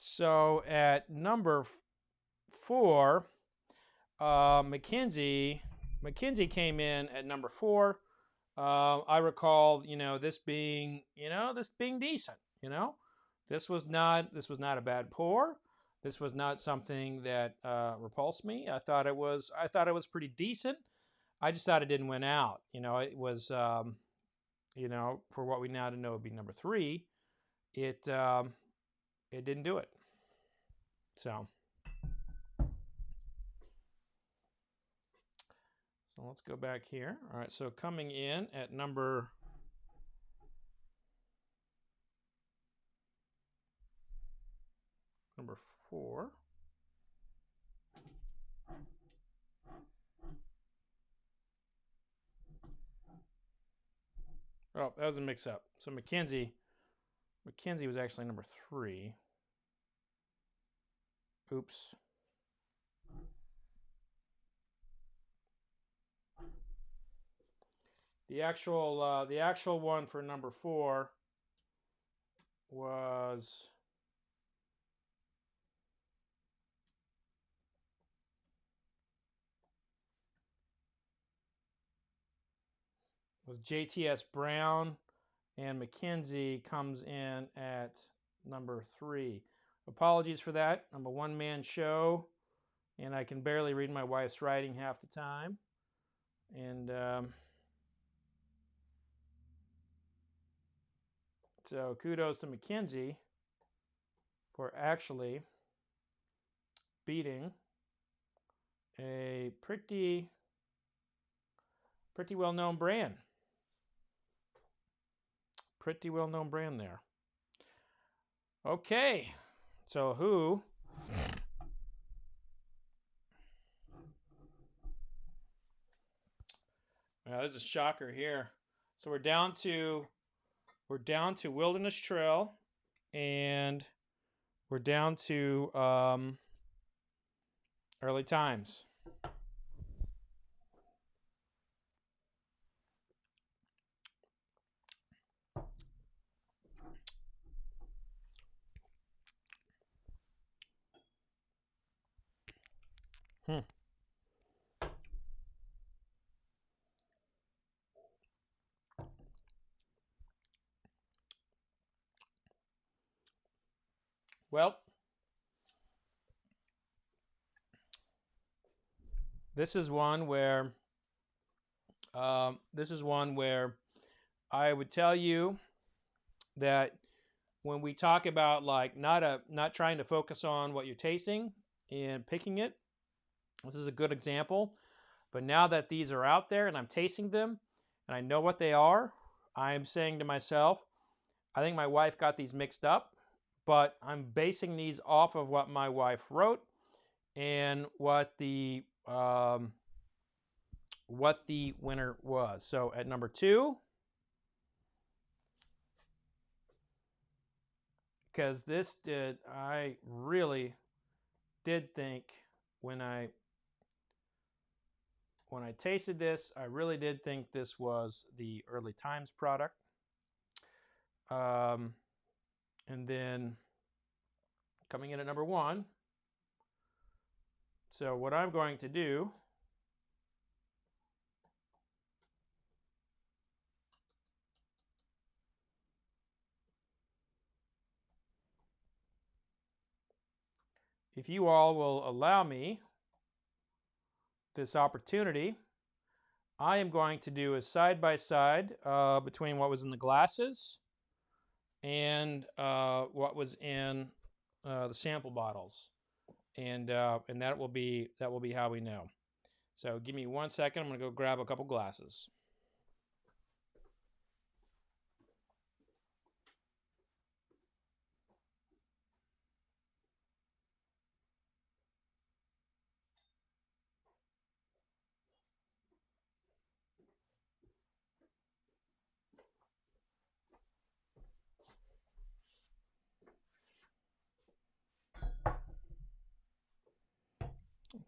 So at number 4, Mackenzie came in at number 4. I recall, this being decent. This was not a bad pour. This was not something that repulsed me. I thought it was pretty decent. I just thought it didn't win out. It was, for what we now know would be number 3. it didn't do it. So let's go back here. All right, so coming in at number 4. Oh, that was a mix-up. So Mackenzie was actually number 3. Oops. The actual one for number 4 was JTS Brown, and Mackenzie comes in at number 3. Apologies for that. I'm a one-man show, and I can barely read my wife's writing half the time. And so kudos to Mackenzie for actually beating a pretty well-known brand. Pretty well-known brand there. Okay, so who? Well, there's a shocker here. So we're down to Wilderness Trail, and we're down to Early Times. Well, this is one where I would tell you that when we talk about like not trying to focus on what you're tasting and picking it, this is a good example. But now that these are out there and I'm tasting them and I know what they are, I'm saying to myself, I think my wife got these mixed up, but I'm basing these off of what my wife wrote and what the winner was. So at number 2, because I really did think when I tasted this, I really did think this was the Early Times product. And then coming in at number 1. So what I'm going to do if you all will allow me this opportunity, I am going to do a side-by-side between what was in the glasses and what was in the sample bottles, and that will be how we know. So give me 1 second. I'm going to go grab a couple glasses.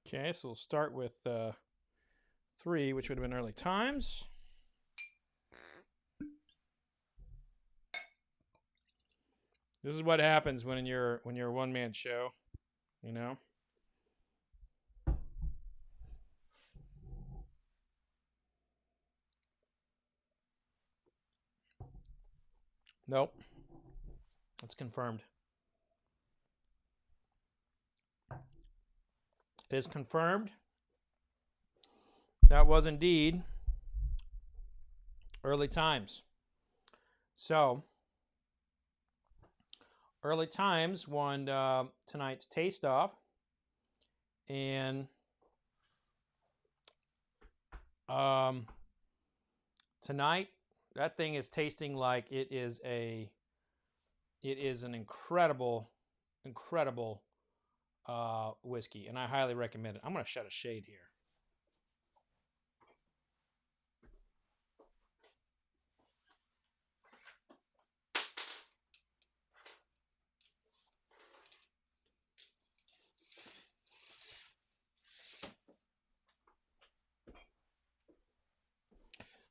Okay, so we'll start with 3, which would have been Early Times. This is what happens when you're a one-man show, you know. Nope. It's confirmed. It is confirmed. That was indeed Early Times. So Early Times won tonight's taste off, and tonight that thing is tasting like it is an incredible whiskey, and I highly recommend it. I'm going to shut a shade here.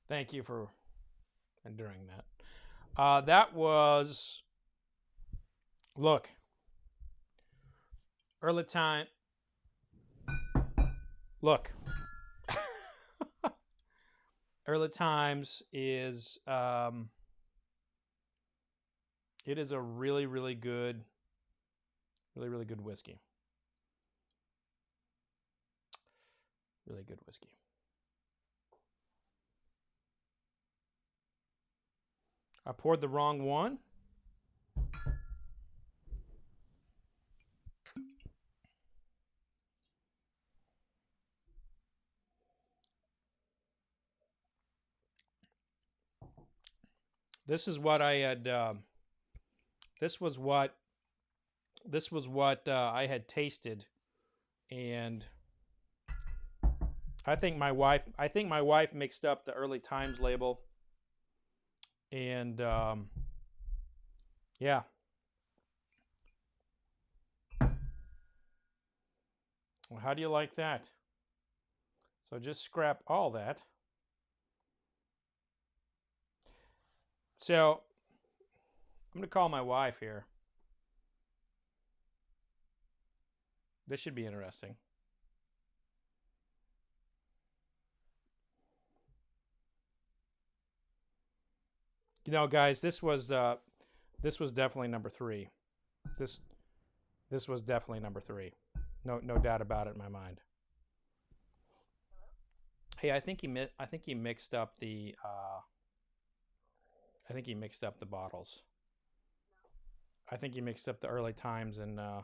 Thank you for enduring that. That was, look, Early Time. Look, Early Times is it is a really good whiskey. Really good whiskey. I poured the wrong one. This is what I had. This was what I had tasted, and I think my wife mixed up the Early Times label, and yeah. Well, how do you like that? So just scrap all that. So I'm going to call my wife here. This should be interesting. You know, guys, this was definitely number 3. This was definitely number 3. No doubt about it in my mind. Hey, I think he mixed up the bottles. I think he mixed up the Early Times and the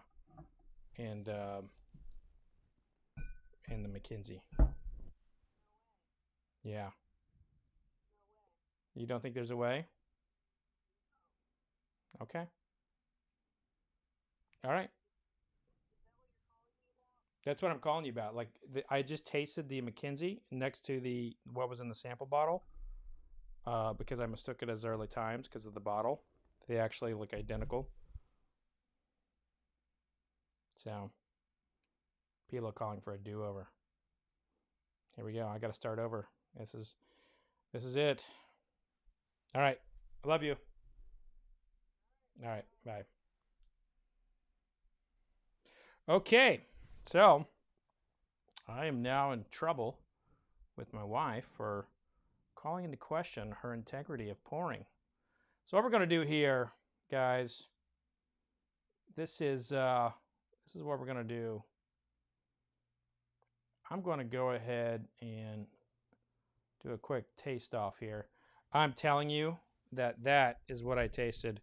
McKinsey. Yeah. You don't think there's a way? Okay. All right. That's what I'm calling you about. Like I just tasted the McKinsey next to the what was in the sample bottle, because I mistook it as Early Times because of the bottle. They actually look identical. So people are calling for a do-over. Here we go. I got to start over. This is it. All right. I love you. All right. Bye. Okay. So I am now in trouble with my wife for calling into question her integrity of pouring. So what we're going to do here, guys, this is what we're going to do. I'm going to go ahead and do a quick taste off here. I'm telling you that is what I tasted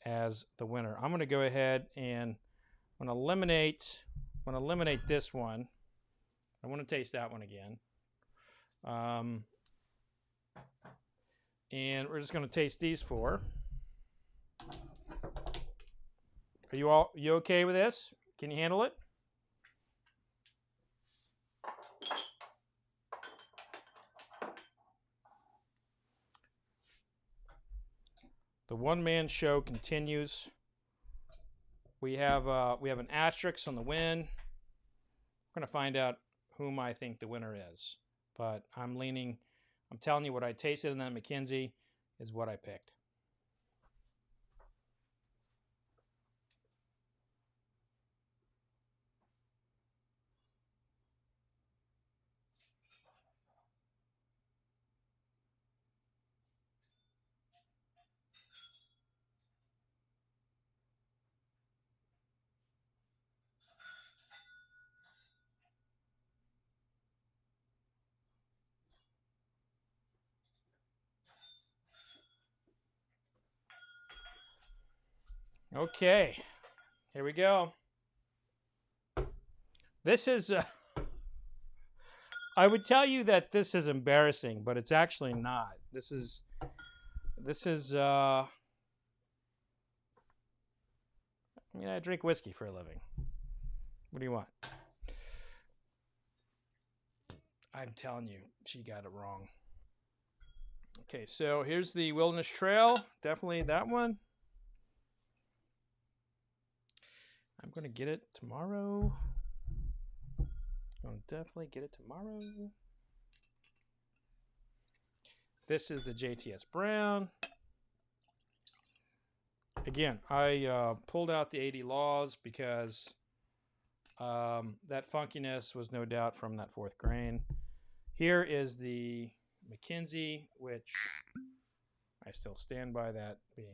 as the winner. I'm going to go ahead and I'm going to eliminate this one. I want to taste that one again. And we're just going to taste these 4. Are you okay with this? Can you handle it? The one-man show continues. We have an asterisk on the win. We're going to find out whom I think the winner is. But I'm telling you what I tasted in that McKinsey is what I picked. Okay, here we go. This is, I would tell you that this is embarrassing, but it's actually not. I mean, I drink whiskey for a living. What do you want? I'm telling you, she got it wrong. Okay, so here's the Wilderness Trail. Definitely that one. I'm going to get it tomorrow. I'll definitely get it tomorrow. This is the JTS Brown. Again, I pulled out the 80 Laws because that funkiness was no doubt from that fourth grain. Here is the McKinsey, which I still stand by that being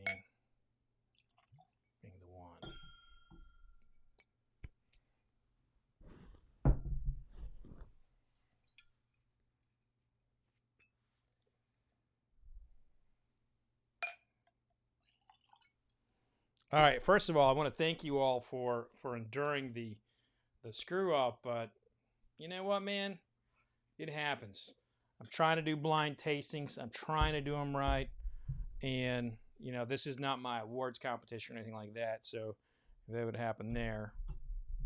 the one. All right. First of all, I want to thank you all for enduring the screw up, but you know what, man? It happens. I'm trying to do blind tastings. I'm trying to do them right, and you know this is not my awards competition or anything like that. So if that would happen there,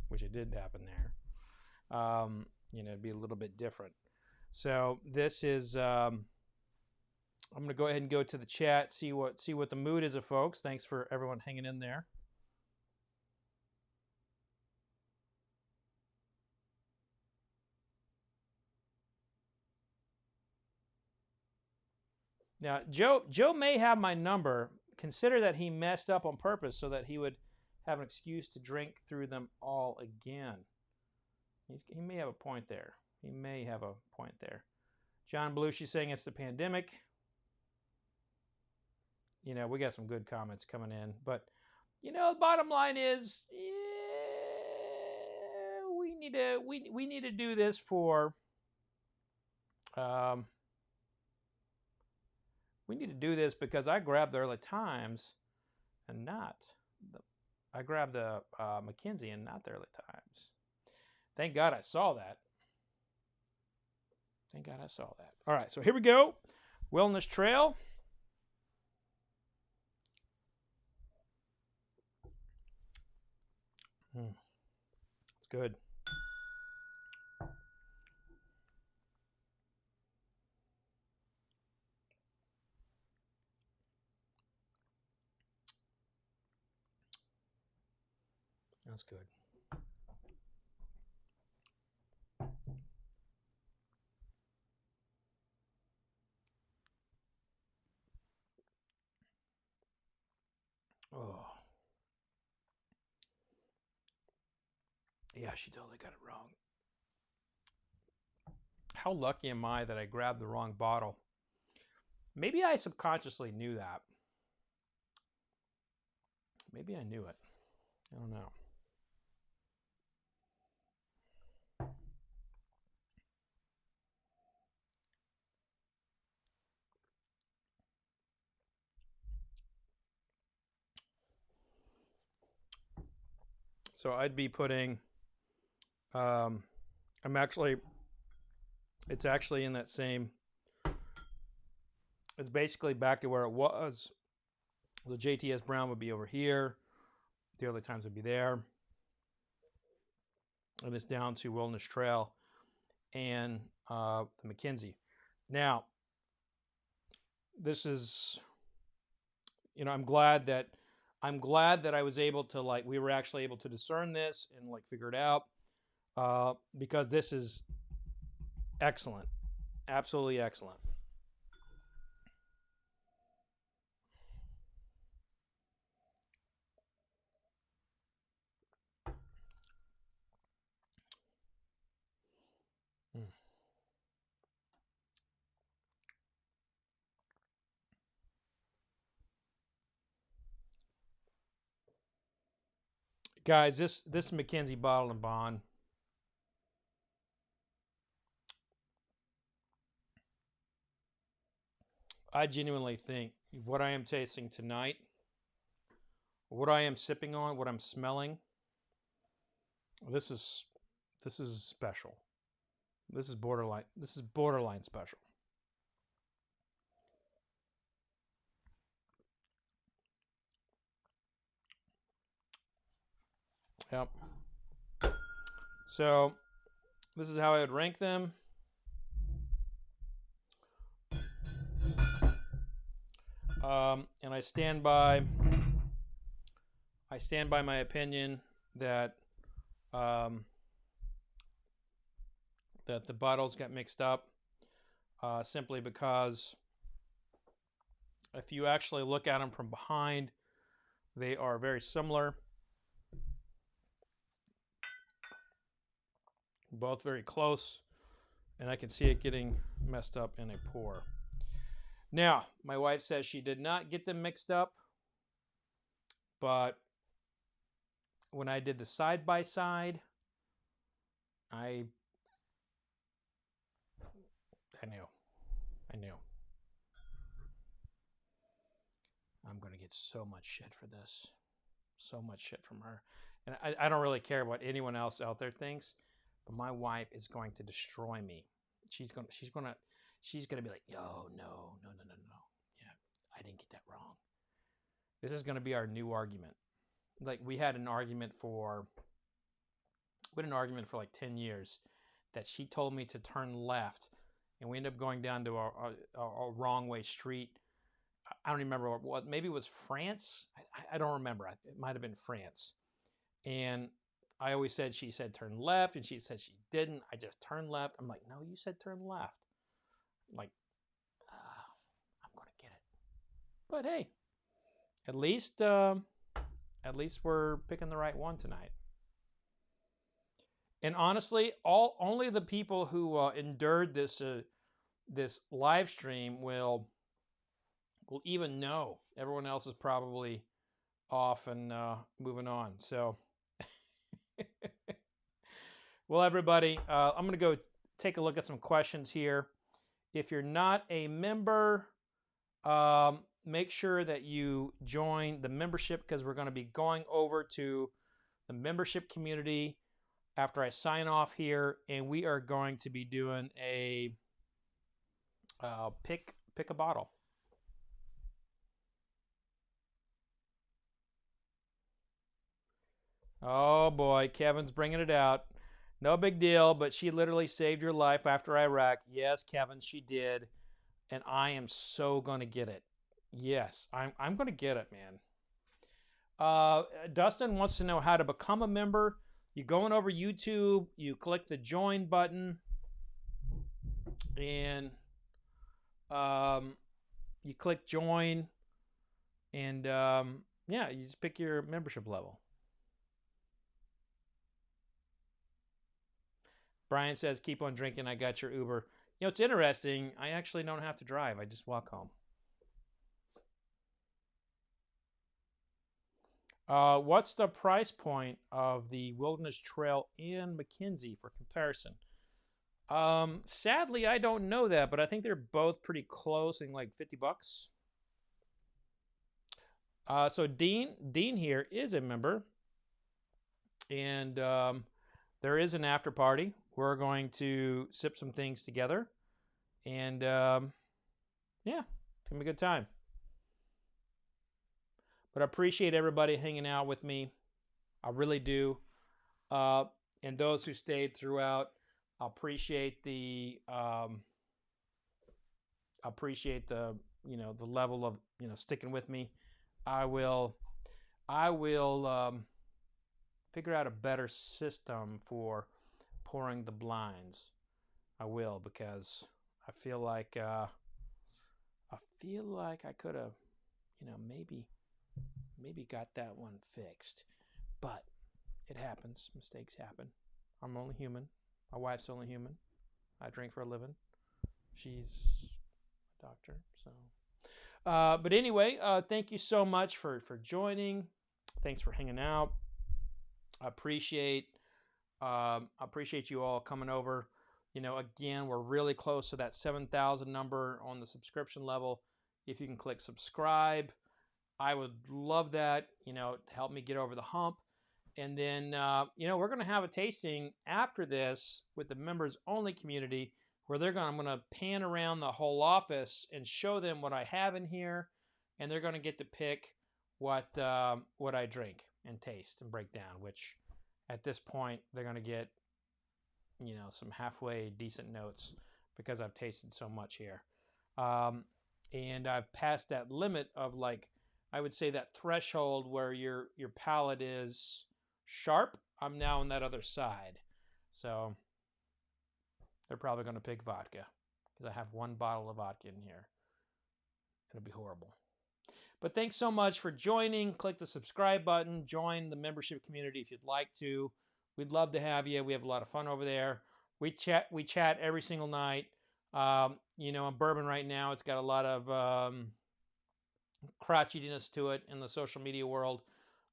which it did happen there, you know, it'd be a little bit different. So this is. I'm gonna go ahead and go to the chat, see what the mood is of folks. Thanks for everyone hanging in there. Now, Joe may have my number. Consider that he messed up on purpose so that he would have an excuse to drink through them all again. He may have a point there. He may have a point there. John Belushi saying it's the pandemic. You know, we got some good comments coming in, but you know, the bottom line is, we need to do this for. We need to do this because I grabbed the early times and not the. I grabbed the McKinsey and not the early times. Thank God I saw that. Thank God I saw that. All right, so here we go. Wellness Trail. It's good. That's good. Oh. Yeah, she totally got it wrong. How lucky am I that I grabbed the wrong bottle? Maybe I subconsciously knew that. Maybe I knew it. I don't know. So I'd be putting. I'm actually. It's actually in that same. It's basically back to where it was. The JTS Brown would be over here. The early times would be there. And it's down to Wilderness Trail and the McKinsey. Now, this is, you know, I'm glad that I was able to we were actually able to discern this and figure it out because this is excellent, absolutely excellent. Mm. Guys, this McKinsey bottle and bond. I genuinely think what I am tasting tonight what I am sipping on, what I'm smelling, this is special. This is borderline. This is borderline special. Yep. So this is how I would rank them. And I stand by my opinion that that the bottles got mixed up simply because if you actually look at them from behind, they are very similar. Both very close, and I can see it getting messed up in a pour. Now, my wife says she did not get them mixed up, but when I did the side-by-side, I knew. I'm going to get so much shit for this. So much shit from her. And I don't really care what anyone else out there thinks, but my wife is going to destroy me. She's gonna be like, yo, no. Yeah, I didn't get that wrong. This is gonna be our new argument. Like we had an argument for like 10 years that she told me to turn left, and we ended up going down to a wrong way street. I don't remember what, maybe it was France. I don't remember. It might have been France. And I always said, she said turn left, and she said she didn't. I just turned left. I'm like, no, you said turn left. I'm like, I'm going to get it. But hey, at least we're picking the right one tonight. And honestly, only the people who endured this live stream will even know. Everyone else is probably off and moving on. So, well, everybody, I'm going to go take a look at some questions here. If you're not a member, make sure that you join the membership, because we're going to be going over to the membership community after I sign off here, and we are going to be doing a pick a bottle. Oh boy, Kevin's bringing it out. No big deal, but she literally saved your life after Iraq. Yes, Kevin, she did, and I am so gonna get it. Yes, I'm gonna get it, man. Dustin wants to know how to become a member. You go on over YouTube, you click the join button, and you click join, and yeah, you just pick your membership level. Brian says, keep on drinking. I got your Uber. You know, it's interesting. I actually don't have to drive. I just walk home. What's the price point of the Wilderness Trail in McKenzie for comparison? Sadly, I don't know that, but I think they're both pretty close, in like $50. So Dean here is a member, and there is an after party. We're going to sip some things together, and yeah, it's gonna be a good time. But I appreciate everybody hanging out with me. I really do. And those who stayed throughout, I appreciate the the level of sticking with me. I will figure out a better system for pouring the blinds. I will, because I feel like I could have maybe got that one fixed, but it happens. Mistakes happen. I'm only human. My wife's only human. I drink for a living. She's a doctor, so. But anyway, thank you so much for joining. Thanks for hanging out. I appreciate you all coming over. Again, we're really close to that 7,000 number on the subscription level. If you can click subscribe, I would love that, to help me get over the hump. And then, we're going to have a tasting after this with the members only community where I'm going to pan around the whole office and show them what I have in here. And they're going to get to pick what I drink and taste and break down, which at this point, they're going to get, some halfway decent notes because I've tasted so much here. And I've passed that limit of, like, I would say that threshold where your palate is sharp. I'm now on that other side. So they're probably going to pick vodka because I have one bottle of vodka in here. It'll be horrible. But thanks so much for joining. Click the subscribe button. Join the membership community if you'd like to. We'd love to have you. We have a lot of fun over there. We chat every single night. In Bourbon right now, it's got a lot of crotchiness to it in the social media world.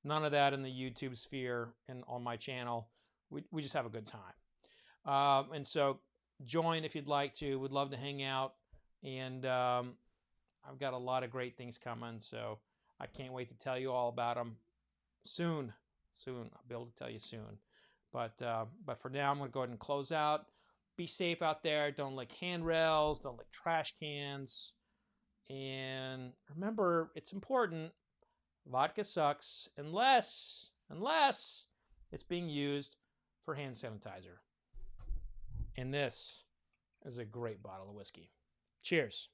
None of that in the YouTube sphere and on my channel. We just have a good time. And so join if you'd like to. We'd love to hang out. And I've got a lot of great things coming. So I can't wait to tell you all about them soon. I'll be able to tell you soon. But for now, I'm going to go ahead and close out. Be safe out there. Don't lick handrails. Don't lick trash cans. And remember, it's important. Vodka sucks unless it's being used for hand sanitizer. And this is a great bottle of whiskey. Cheers.